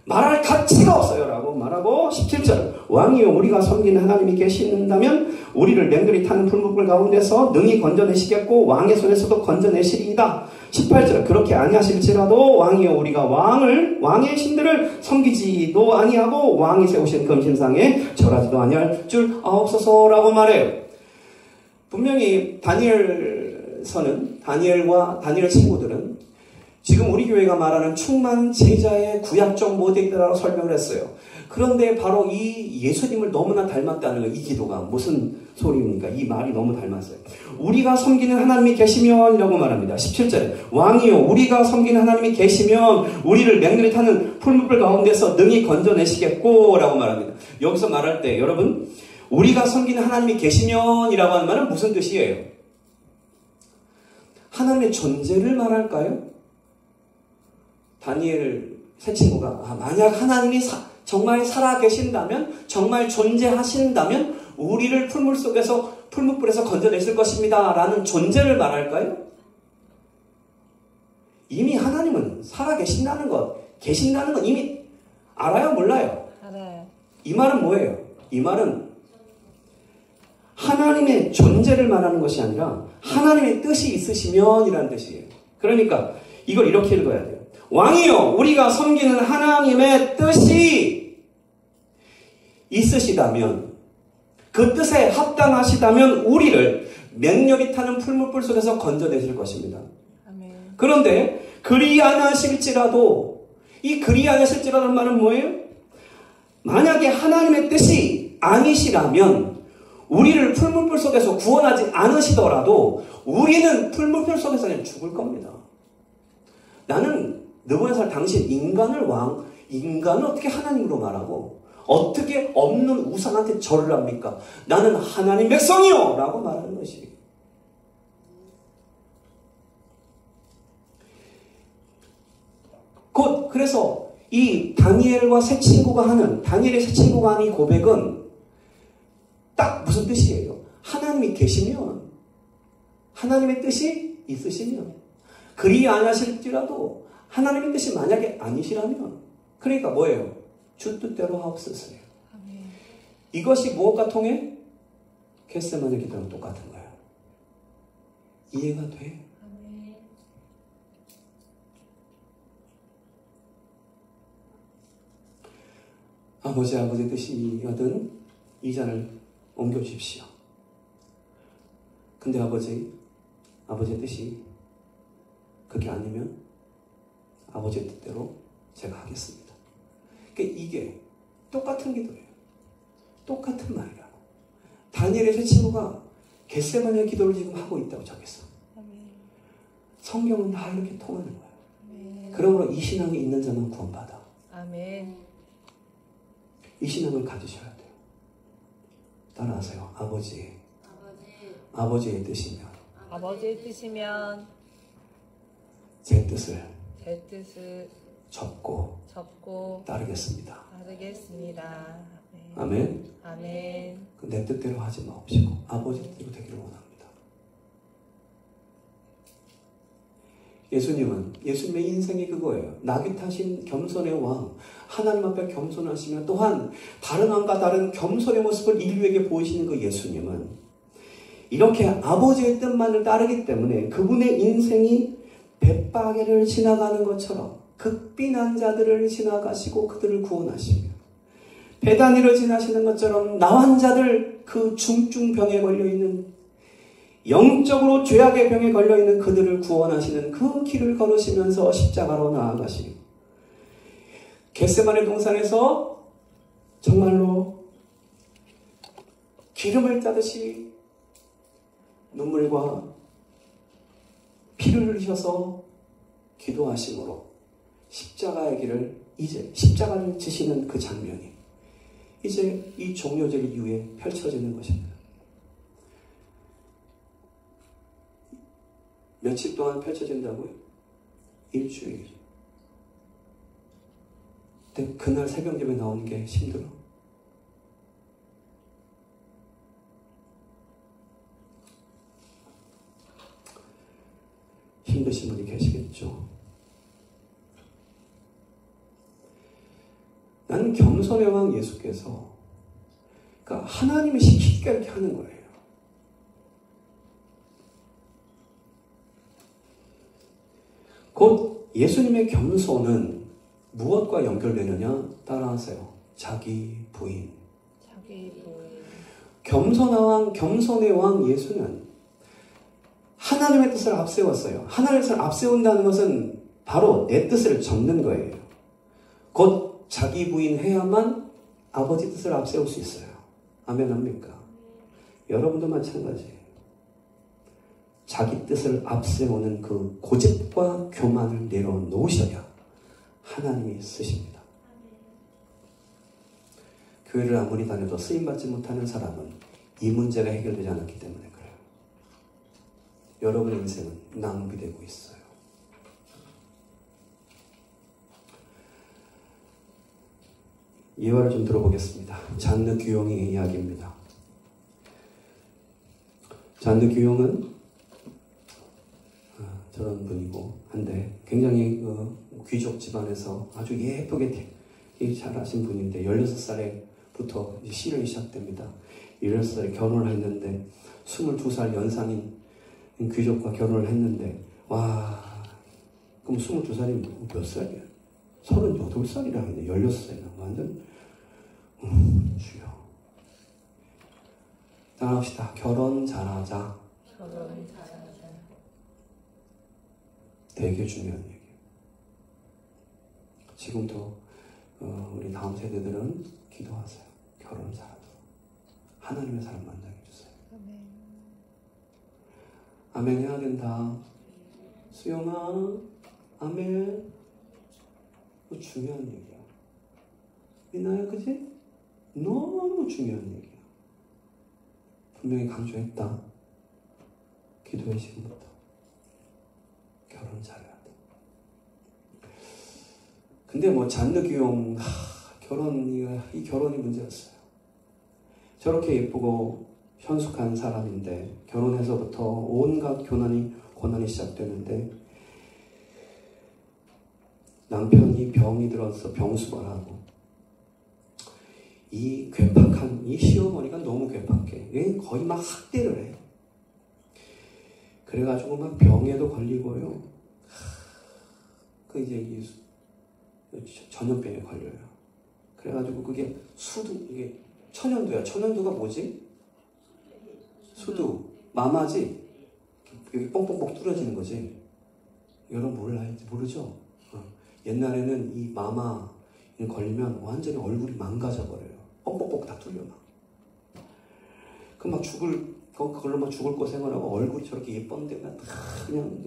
말할 가치가 없어요 라고 말하고 17절 왕이여 우리가 섬기는 하나님이 계신다면 우리를 맹렬히 타는 풀무불 가운데서 능히 건져내시겠고 왕의 손에서도 건져내시리이다. 18절 그렇게 아니하실지라도 왕이여 우리가 왕의 신들을 섬기지도 아니하고 왕이 세우신 금신상에 절하지도 아니할 줄 아옵소서라고 말해요. 분명히 다니엘서는 다니엘과 다니엘 친구들은 지금 우리 교회가 말하는 충만 제자의 구약적 모델이라고 설명을 했어요. 그런데 바로 이 예수님을 너무나 닮았다는 이 기도가 무슨 소리입니까? 이 말이 너무 닮았어요. 우리가 섬기는 하나님이 계시면 이라고 말합니다. 17절에 왕이요 우리가 섬기는 하나님이 계시면 우리를 맹렬히 타는 풀무불 가운데서 능히 건져내시겠고 라고 말합니다. 여기서 말할 때 여러분 우리가 섬기는 하나님이 계시면 이라고 하는 말은 무슨 뜻이에요? 하나님의 존재를 말할까요? 다니엘 새 친구가 만약 하나님이 정말 살아계신다면 정말 존재하신다면 우리를 풀무불에서 건져내실 것입니다 라는 존재를 말할까요? 이미 하나님은 살아계신다는 것, 계신다는 것 이미 알아요, 몰라요? 알아요. 이 말은 뭐예요? 이 말은 하나님의 존재를 말하는 것이 아니라 하나님의 뜻이 있으시면이라는 뜻이에요. 그러니까 이걸 이렇게 읽어야 돼요. 왕이요, 우리가 섬기는 하나님의 뜻이 있으시다면, 그 뜻에 합당하시다면 우리를 맹렬히 타는 풀무불 속에서 건져내실 것입니다. 아멘. 그런데 그리 안 하실지라도, 이 그리 안 하실지라는 말은 뭐예요? 만약에 하나님의 뜻이 아니시라면 우리를 풀무불 속에서 구원하지 않으시더라도 우리는 풀무불 속에서 그냥 죽을 겁니다. 나는 느부갓네살 당신 인간을 어떻게 하나님으로 말하고 어떻게 없는 우상한테 절을 합니까? 나는 하나님 백성이요! 라고 말하는 것이. 그래서 이 다니엘의 새 친구가 하는 이 고백은 딱 무슨 뜻이에요? 하나님이 계시면, 하나님의 뜻이 있으시면, 그리 안 하실지라도 하나님의 뜻이 만약에 아니시라면, 그러니까 뭐예요? 주 뜻대로 하옵소서예요. 이것이 무엇과 통해? 겟세마네 기도랑 똑같은 거예요. 이해가 돼? 아버지의 뜻이거든 이 잔을 옮겨주십시오. 근데 아버지의 뜻이 그게 아니면 아버지의 뜻대로 제가 하겠습니다. 그러니까 이게 똑같은 기도예요. 똑같은 말이라고. 다니엘의 새 친구가 겟세마네 기도를 지금 하고 있다고 적했어. 성경은 다 이렇게 통하는 거예요. 그러므로 이 신앙이 있는 자만 구원받아. 아멘. 이 신앙을 가지셔야 돼요. 따라하세요. 아버지의 뜻이면, 아버지의 뜻이면 제 뜻을 접고 따르겠습니다. 따르겠습니다. 아멘. 아멘. 내 뜻대로 하지 마옵시고 아버지 뜻대로 되기를 원합니다. 예수님의 인생이 그거예요. 낙이 타신 겸손의 왕, 하나님 앞에 겸손하시며 또한 다른 왕과 다른 겸손의 모습을 인류에게 보이시는 그 예수님은 이렇게 아버지의 뜻만을 따르기 때문에 그분의 인생이 벳바게를 지나가는 것처럼 극빈한 자들을 지나가시고 그들을 구원하시며 베다니를 지나시는 것처럼 나환 자들, 그 중증병에 걸려있는 영적으로 죄악의 병에 걸려있는 그들을 구원하시는 그 길을 걸으시면서 십자가로 나아가시고 겟세마네 동산에서 정말로 기름을 짜듯이 눈물과 피를 흘리셔서 기도하심으로 십자가의 길을 이제 십자가를 지시는 그 장면이 이제 이 종료절 이후에 펼쳐지는 것입니다. 며칠 동안 펼쳐진다고요? 일주일. 근데 그날 새벽 예배 나오는 게 힘들어. 힘드신 분이 계시겠죠. 나는 겸손의 왕 예수께서 그러니까 하나님이 시키니까 이렇게 하는 거예요. 곧 예수님의 겸손은 무엇과 연결되느냐? 따라하세요. 자기 부인. 겸손의 왕 예수는 하나님의 뜻을 앞세웠어요. 하나님의 뜻을 앞세운다는 것은 바로 내 뜻을 접는 거예요. 곧 자기 부인 해야만 아버지 뜻을 앞세울 수 있어요. 아멘 합니까? 여러분도 마찬가지예요. 자기 뜻을 앞세우는 그 고집과 교만을 내려놓으셔야 하나님이 쓰십니다. 교회를 아무리 다녀도 쓰임받지 못하는 사람은 이 문제가 해결되지 않았기 때문에 그래요. 여러분의 인생은 낭비되고 있어요. 예화를 좀 들어보겠습니다. 잔느 귀용의 이야기입니다. 잔느 귀용은 저런 분이고 한데 굉장히 귀족 집안에서 아주 예쁘게 잘하신 분인데 16살에부터 시련이 시작됩니다. 16살에 결혼을 했는데 22살 연상인 귀족과 결혼을 했는데 와 그럼 22살이 몇 살이야? 38살이라 하네. 16살이나 완전 주여. 따라합시다. 결혼 잘하자. 되게 중요한 얘기예요. 지금도 우리 다음 세대들은 기도하세요. 결혼 잘하도록. 하나님의 사람 만나게 해주세요. 아멘 해야 된다. 수영아 아멘. 중요한 얘기야. 미나야 그지? 너무 중요한 얘기야. 분명히 강조했다. 기도의 시간부터 결혼 잘해야 돼. 근데 뭐 잔느귀용 이 결혼이 문제였어요. 저렇게 예쁘고 현숙한 사람인데 결혼해서부터 온갖 고난이 시작되는데 남편이 병이 들어서 병수발하고 이 괴팍한 이 시어머니가 너무 괴팍해. 거의 막 학대를 해. 그래가지고 막 병에도 걸리고요. 그 이제 전염병에 걸려요. 그래가지고 그게 이게 천연두야. 천연두가 뭐지? 수두, 마마지. 여기 뻥뻥뻥 뚫어지는 거지. 여러분 모르죠? 옛날에는 이 마마 걸리면 완전히 얼굴이 망가져 버려요. 뻥뻥뻥 다 뚫려 막. 그걸로 막 죽을 거 생활하고 얼굴이 저렇게 예쁜데 그냥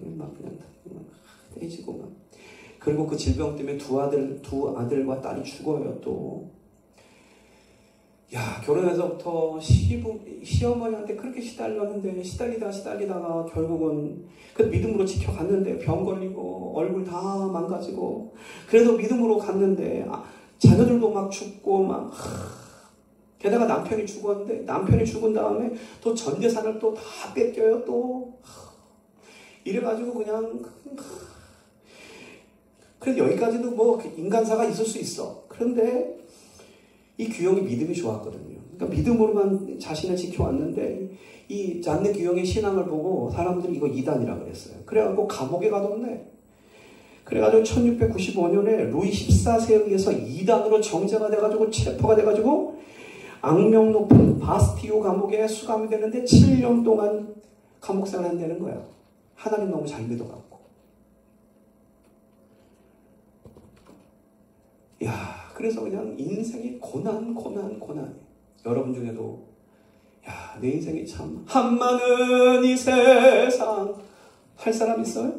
떼지고 막. 그리고 그 질병 때문에 두 아들과 딸이 죽어요 또. 야, 결혼해서부터 시어머니한테 그렇게 시달리다가 결국은 그 믿음으로 지켜갔는데 병 걸리고 얼굴 다 망가지고 그래도 믿음으로 갔는데 자녀들도 막 죽고 막 게다가 남편이 죽었는데 남편이 죽은 다음에 또 전 재산을 또 다 뺏겨요 또. 이래가지고 그냥 그래도 여기까지도 뭐 인간사가 있을 수 있어. 그런데 이 귀용이 믿음이 좋았거든요. 그러니까 믿음으로만 자신을 지켜왔는데 이 잔느 귀용의 신앙을 보고 사람들이 이거 이단이라 그랬어요. 그래가지고 감옥에 가뒀네. 그래가지고 1695년에 루이 14세에 의해서 이단으로 정죄가 돼가지고 체포가 돼가지고 악명 높은 바스티오 감옥에 수감이 되는데 7년 동안 감옥 생활을 한다는 거야. 하나님 너무 잘 믿어갖고. 야, 그래서 그냥 인생이 고난. 여러분 중에도 야, 내 인생이 참 한많은 이 세상 할 사람 있어요?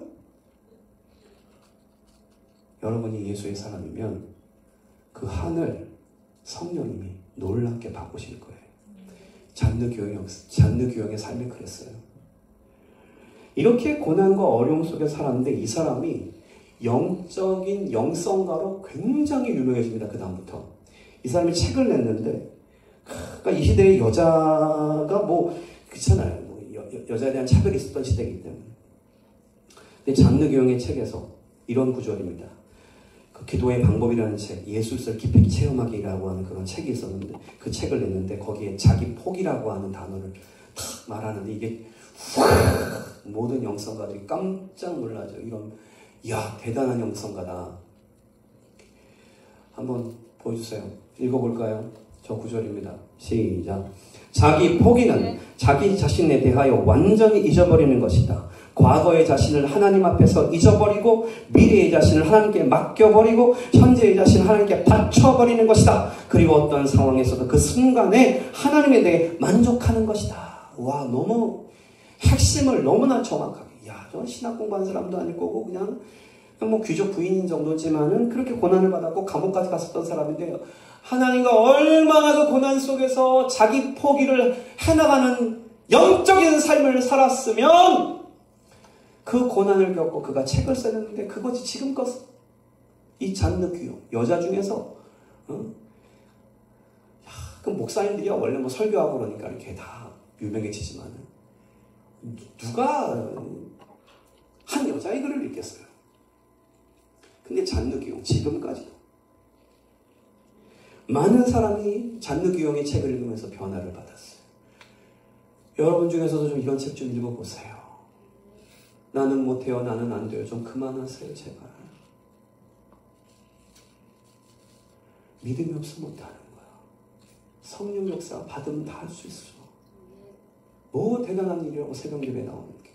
여러분이 예수의 사람이면 그 한을 성령님이 놀랍게 바꾸실 거예요. 잔느귀용의 삶이 그랬어요. 이렇게 고난과 어려움 속에 살았는데 이 사람이 영적인 영성가로 굉장히 유명해집니다. 그 다음부터 이 사람이 책을 냈는데, 그러니까 이 시대의 여자가 뭐 그렇잖아요. 뭐 여자에 대한 차별이 있었던 시대이기 때문에. 근데 잔느귀용의 책에서 이런 구절입니다. 그 기도의 방법이라는 책, 예술설 깊이 체험하기라고 하는 그런 책이 있었는데 그 책을 냈는데 거기에 자기 폭이라고 하는 단어를 탁 말하는데 이게 모든 영성가들이 깜짝 놀라죠. 이야, 대단한 영성가다. 한번 보여주세요. 읽어볼까요? 저 구절입니다. 시작. 자기 포기는 자기 자신에 대하여 완전히 잊어버리는 것이다. 과거의 자신을 하나님 앞에서 잊어버리고 미래의 자신을 하나님께 맡겨버리고 현재의 자신을 하나님께 바쳐버리는 것이다. 그리고 어떤 상황에서도 그 순간에 하나님에 대해 만족하는 것이다. 와, 너무 핵심을 너무나 정확하게. 야, 저 신학 공부한 사람도 아닐 거고 그냥 뭐 귀족 부인인 정도지만은 그렇게 고난을 받았고 감옥까지 갔었던 사람인데요. 하나님과 얼마나 그 고난 속에서 자기 포기를 해나가는 영적인 삶을 살았으면 그 고난을 겪고 그가 책을 쓰는데 그것이 지금껏 이 잔느귀용 여자 중에서 그 목사님들이야 원래 뭐 설교하고 그러니까 이렇게 다 유명해지지만 누가 한 여자의 글을 읽겠어요. 근데 잔느귀용 지금까지도 많은 사람이 잔느귀용의 책을 읽으면서 변화를 받았어요. 여러분 중에서도 좀 이런 책 좀 읽어보세요. 나는 못해요, 나는 안 돼요. 좀 그만하세요, 제발. 믿음이 없으면 못하는 거야. 성령 역사 받으면 다 할 수 있어. 뭐 대단한 일이라고 새벽 예배 나오는 게,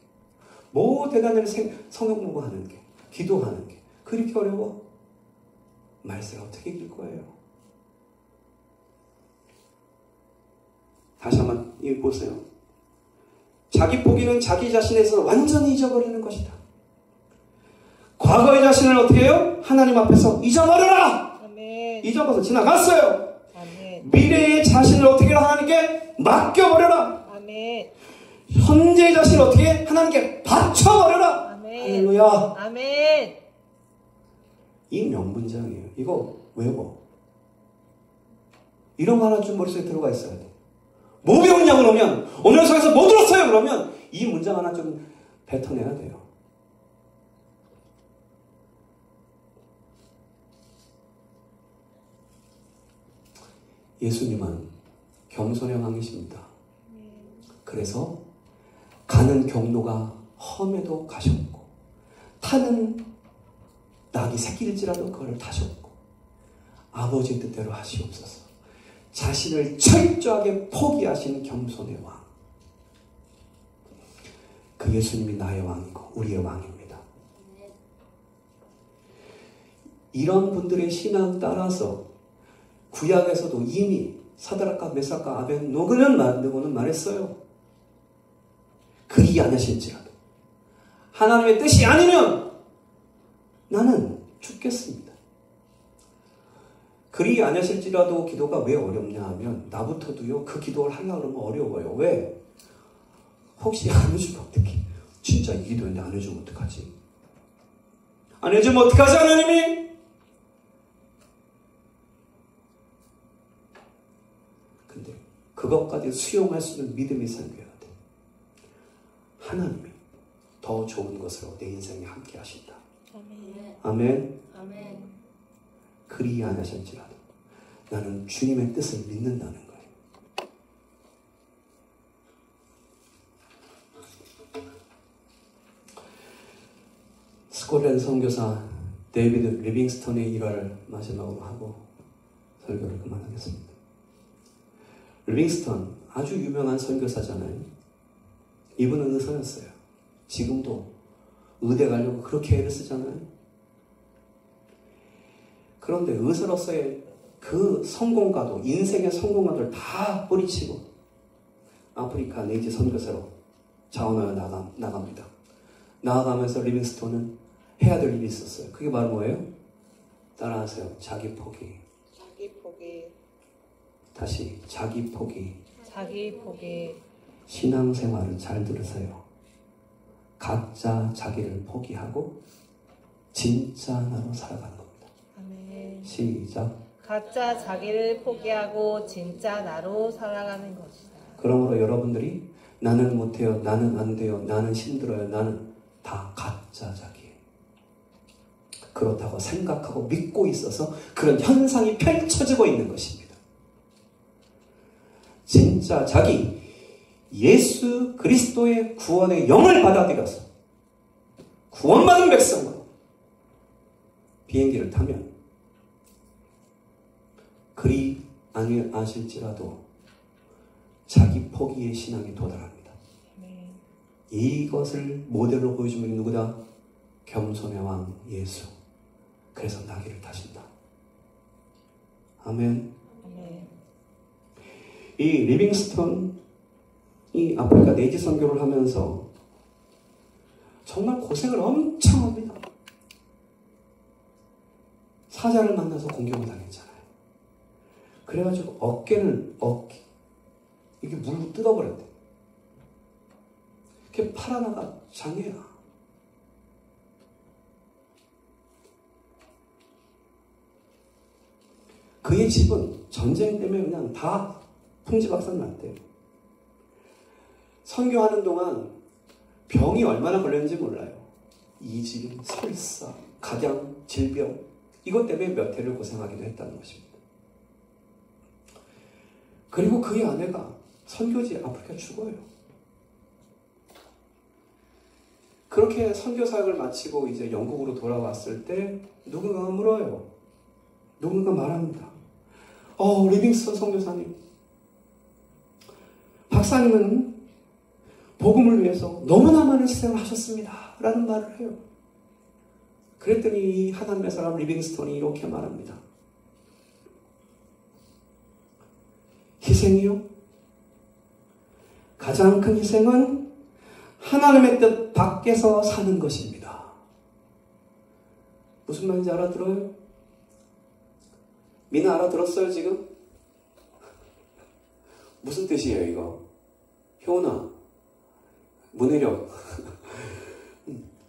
뭐 대단한 성경 공부하는 게, 기도하는 게 그렇게 어려워? 말세 어떻게 읽을 거예요? 다시 한번 읽어보세요. 자기 포기는 자기 자신에서 완전히 잊어버리는 것이다. 과거의 자신을 어떻게 해요? 하나님 앞에서 잊어버려라! 아멘. 잊어버려서 지나갔어요. 아멘. 미래의 자신을 어떻게 하나님께 맡겨버려라. 아멘. 현재의 자신을 어떻게 하나님께 바쳐버려라. 아멘. 할렐루야. 아멘. 이 명문장이에요. 이거 외워. 이런 거 하나 좀 머릿속에 들어가 있어야 돼. 뭐 배웠냐고 그러면, 오늘 속에서 뭐 들었어요? 그러면 이 문장 하나 좀 뱉어내야 돼요. 예수님은 겸손의 왕이십니다. 그래서 가는 경로가 험해도 가셨고, 타는 낙이 새끼일지라도 그걸 타셨고, 아버지의 뜻대로 하시옵소서. 자신을 철저하게 포기하신 겸손의 왕. 그 예수님이 나의 왕이고 우리의 왕입니다. 이런 분들의 신앙 따라서 구약에서도 이미 사드락과 메삭과 아벳노고는 말했어요. 그리 아니실지라도 하나님의 뜻이 아니면 나는 죽겠습니다. 그리 아니실지라도 기도가 왜 어렵냐 하면, 나부터도요 그 기도를 하려고 그러면 어려워요. 왜? 혹시 안 해주면 어떡해? 진짜 이 기도인데 안 해주면 어떡하지? 안 해주면 어떡하지 하나님이? 근데 그것까지 수용할 수 있는 믿음이 생겨야 돼. 하나님이 더 좋은 것으로 내 인생에 함께 하신다. 아멘. 아멘. 그리 아니실지라도 나는 주님의 뜻을 믿는다는 거예요. 스코틀랜드 선교사 데이비드 리빙스턴의 일화를 마지막으로 하고 설교를 그만하겠습니다. 리빙스턴 아주 유명한 선교사잖아요. 이분은 의사였어요. 지금도 의대 가려고 그렇게 애를 쓰잖아요. 그런데 의사로서의 그 성공가도, 인생의 성공가들을 다 뿌리치고 아프리카 내지 선교사로 자원하여 나갑니다. 나아가면서 리빙스톤은 해야 될 일이 있었어요. 그게 바로 뭐예요? 따라하세요. 자기 포기. 자기 포기. 다시 자기 포기. 자기 포기. 신앙생활을 잘 들으세요. 각자 자기를 포기하고 진짜 나로 살아가는 겁니다. 아멘. 시작. 각자 자기를 포기하고 진짜 나로 살아가는 것이다. 그러므로 여러분들이 나는 못해요, 나는 안 돼요, 나는 힘들어요, 나는 다 가짜 자기예요. 그렇다고 생각하고 믿고 있어서 그런 현상이 펼쳐지고 있는 것입니다. 진짜 자기, 예수 그리스도의 구원의 영을 받아들여서 구원받은 백성으로 비행기를 타면 그리 아실지라도 자기 포기의 신앙에 도달합니다. 네. 이것을 모델로 보여주는 누구다? 겸손의 왕 예수. 그래서 나귀를 타신다. 아멘. 네. 이 리빙스턴이 아프리카 내지 선교를 하면서 정말 고생을 엄청 합니다. 사자를 만나서 공격을 당했잖아요. 그래가지고 이게 물로 뜯어버렸대. 그게 팔 하나가 장애야. 그의 집은 전쟁 때문에 그냥 다 풍지박산 났대요. 선교하는 동안 병이 얼마나 걸렸는지 몰라요. 이질, 설사, 각양, 질병 이것 때문에 몇 해를 고생하기도 했다는 것입니다. 그리고 그의 아내가 선교지에 아프리카 죽어요. 그렇게 선교 사역을 마치고 이제 영국으로 돌아왔을 때 누군가가 물어요. 누군가 말합니다. 리빙스턴 선교사님, 박사님은 복음을 위해서 너무나 많은 희생을 하셨습니다. 라는 말을 해요. 그랬더니 이 하나님의 사람 리빙스턴이 이렇게 말합니다. 희생이요? 가장 큰 희생은 하나님의 뜻 밖에서 사는 것입니다. 무슨 말인지 알아들어요? 미나 알아들었어요 지금? 무슨 뜻이에요 이거? 효나, 문혜력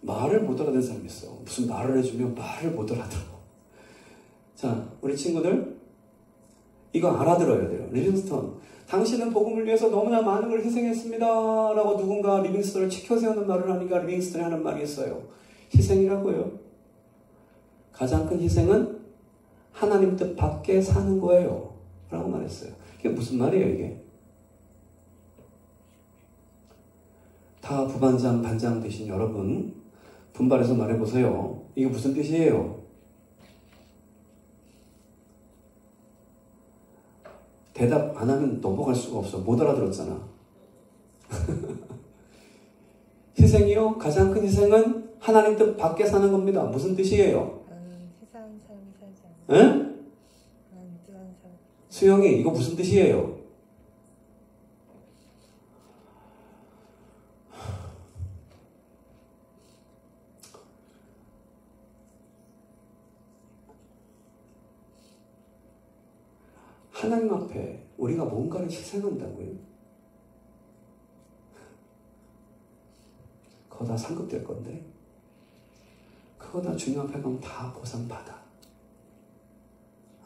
말을 못 알아듣는 사람이 있어. 무슨 말을 해주면 말을 못 알아들어. 자, 우리 친구들 이거 알아들어야 돼요. 리빙스턴, 당신은 복음을 위해서 너무나 많은 걸 희생했습니다 라고 누군가 리빙스턴을 치켜세우는 말을 하니까 리빙스턴이 하는 말이 있어요. 희생이라고요. 가장 큰 희생은 하나님 뜻 밖에 사는 거예요 라고 말했어요. 이게 무슨 말이에요 이게? 다 부반장, 반장 되신 여러분 분발해서 말해보세요. 이게 무슨 뜻이에요? 대답 안 하면 넘어갈 수가 없어. 못 알아들었잖아. 희생이요? 가장 큰 희생은 하나님 뜻 밖에 사는 겁니다. 무슨 뜻이에요? 세상 삶이 살지 않아. 응? 수영이 이거 무슨 뜻이에요? 하나님 앞에 우리가 뭔가를 희생한다고요? 그거 다 상급될 건데 그거 다 주님 앞에 가면 다 보상받아.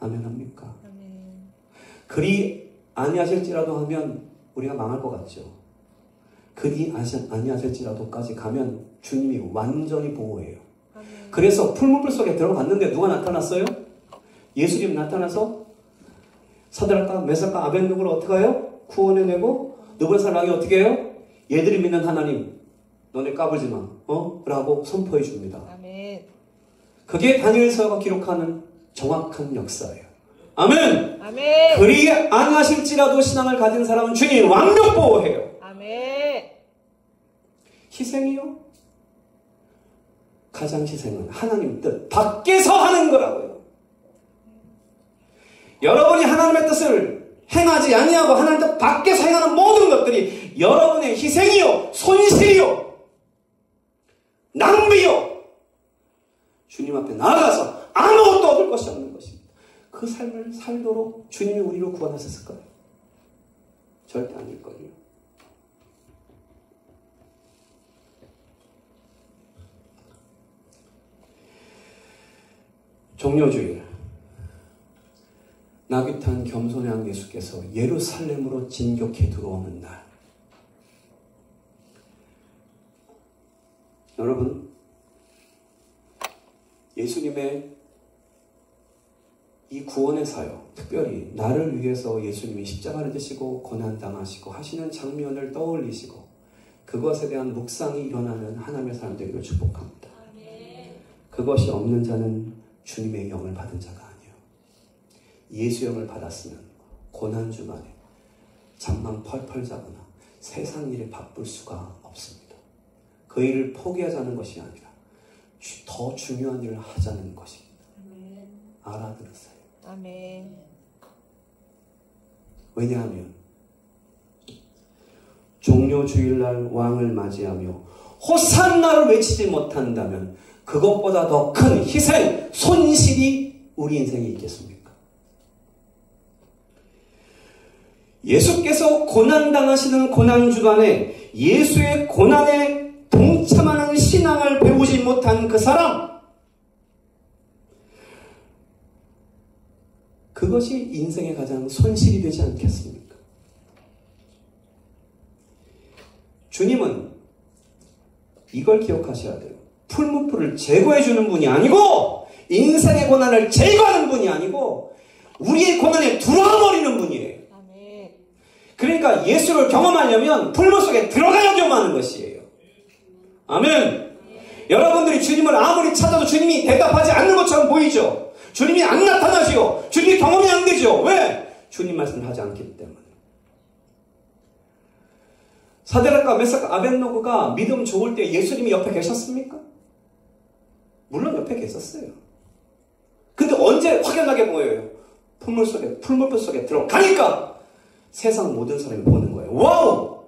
아멘 합니까? 아멘. 그리 아니하실지라도 하면 우리가 망할 것 같죠. 그리 아니하실지라도까지 가면 주님이 완전히 보호해요. 아멘. 그래서 풀무불 속에 들어갔는데 누가 나타났어요? 예수님 나타나서 사드락과 메삭과 아벤누고를 어떻게 해요? 구원해내고 느부갓네살왕이 어떻게 해요? 얘들이 믿는 하나님 너네 까불지 마. 라고 선포해 줍니다. 아멘. 그게 다니엘서가 기록하는 정확한 역사예요. 아멘. 아멘. 그리 아니하실지라도 신앙을 가진 사람은 주님 완벽 보호해요. 아멘. 희생이요? 가장 희생은 하나님 뜻 밖에서 하는 거라고요. 여러분이 하나님의 뜻을 행하지 아니하고 하나님 뜻 밖에서 행하는 모든 것들이 여러분의 희생이요, 손실이요, 낭비요, 주님 앞에 나아가서 아무것도 얻을 것이 없는 것입니다. 그 삶을 살도록 주님이 우리를 구원하셨을까요? 절대 아닐걸요. 종료주일, 나귀탄 겸손의 왕 예수께서 예루살렘으로 진격해 들어오는 날, 여러분, 예수님의 이 구원의 사역, 특별히 나를 위해서 예수님이 십자가를 지시고 고난당하시고 하시는 장면을 떠올리시고 그것에 대한 묵상이 일어나는 하나님의 사람 되기를 축복합니다. 그것이 없는 자는 주님의 영을 받은 자가 아니에요. 예수 영을 받았으면 고난 주간에 잠만 펄펄 자거나 세상 일에 바쁠 수가 없습니다. 그 일을 포기하자는 것이 아니라 더 중요한 일을 하자는 것입니다. 아멘. 알아들으세요. 아멘. 왜냐하면 종료주일날 왕을 맞이하며 호산나를 외치지 못한다면 그것보다 더 큰 희생, 손실이 우리 인생에 있겠습니까? 예수께서 고난당하시는 고난주간에 예수의 고난에 동참하는 신앙을 배우지 못한 그 사람, 그것이 인생의 가장 손실이 되지 않겠습니까? 주님은 이걸 기억하셔야 돼요. 풀무불을 제거해 주는 분이 아니고 인생의 고난을 제거하는 분이 아니고 우리의 고난에 들어와버리는 분이에요. 아멘. 그러니까 예수를 경험하려면 풀무 속에 들어가야 경험하는 것이에요. 아멘. 여러분들이 주님을 아무리 찾아도 주님이 대답하지 않는 것처럼 보이죠. 주님이 안 나타나시고 주님이 경험이 안 되죠. 왜? 주님 말씀을 하지 않기 때문에. 사드락과 메삭 아벳노고가 믿음 좋을 때 예수님이 옆에 계셨습니까? 물론 옆에 계셨어요. 근데 언제 확연하게 보여요? 풀무불 속에 들어가니까 세상 모든 사람이 보는 거예요. 와우!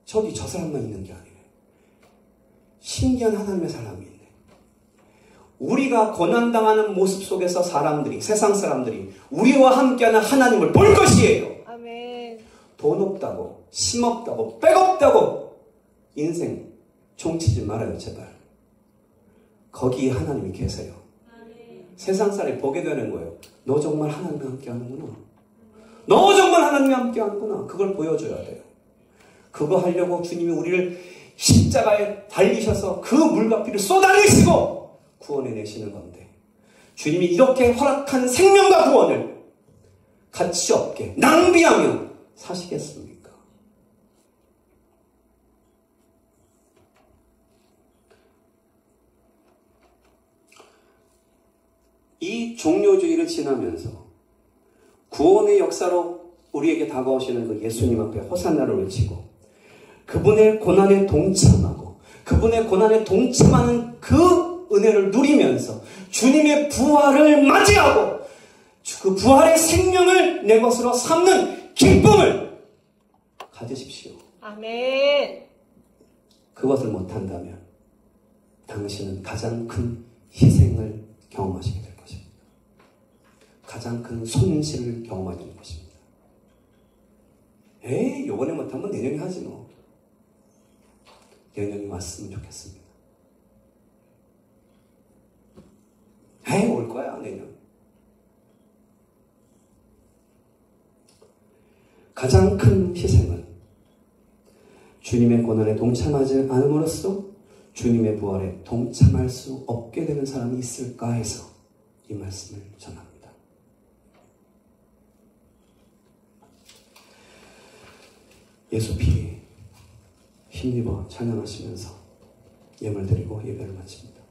저기 저 사람만 있는 게 아니에요. 신기한 하나님의 사람이 있네. 우리가 고난당하는 모습 속에서 세상 사람들이 우리와 함께하는 하나님을 볼 것이에요. 아멘. 돈 없다고, 심 없다고, 백 없다고 인생 종치지 말아요, 제발. 거기에 하나님이 계세요. 세상 사람이 보게 되는 거예요. 너 정말 하나님과 함께 하는구나. 너 정말 하나님과 함께 하는구나. 그걸 보여줘야 돼요. 그거 하려고 주님이 우리를 십자가에 달리셔서 그 물과 피를 쏟아내시고 구원해 내시는 건데, 주님이 이렇게 허락한 생명과 구원을 가치 없게 낭비하며 사시겠습니까? 이 종료주의를 지나면서 구원의 역사로 우리에게 다가오시는 그 예수님 앞에 호산나를 외치고 그분의 고난에 동참하고 그분의 고난에 동참하는 그 은혜를 누리면서 주님의 부활을 맞이하고 그 부활의 생명을 내 것으로 삼는 기쁨을 가지십시오. 아멘. 그것을 못한다면 당신은 가장 큰 희생을 경험하시게 될 것입니다. 가장 큰 손실을 경험하게 될 것입니다. 요번에 못하면 내년에 하지 뭐. 내년이 왔으면 좋겠습니다. 올 거야, 내년. 가장 큰 희생은 주님의 고난에 동참하지 않음으로써 주님의 부활에 동참할 수 없게 되는 사람이 있을까 해서 이 말씀을 전합니다. 예수 피 힘입어 찬양하시면서 예물 드리고 예배를 마칩니다.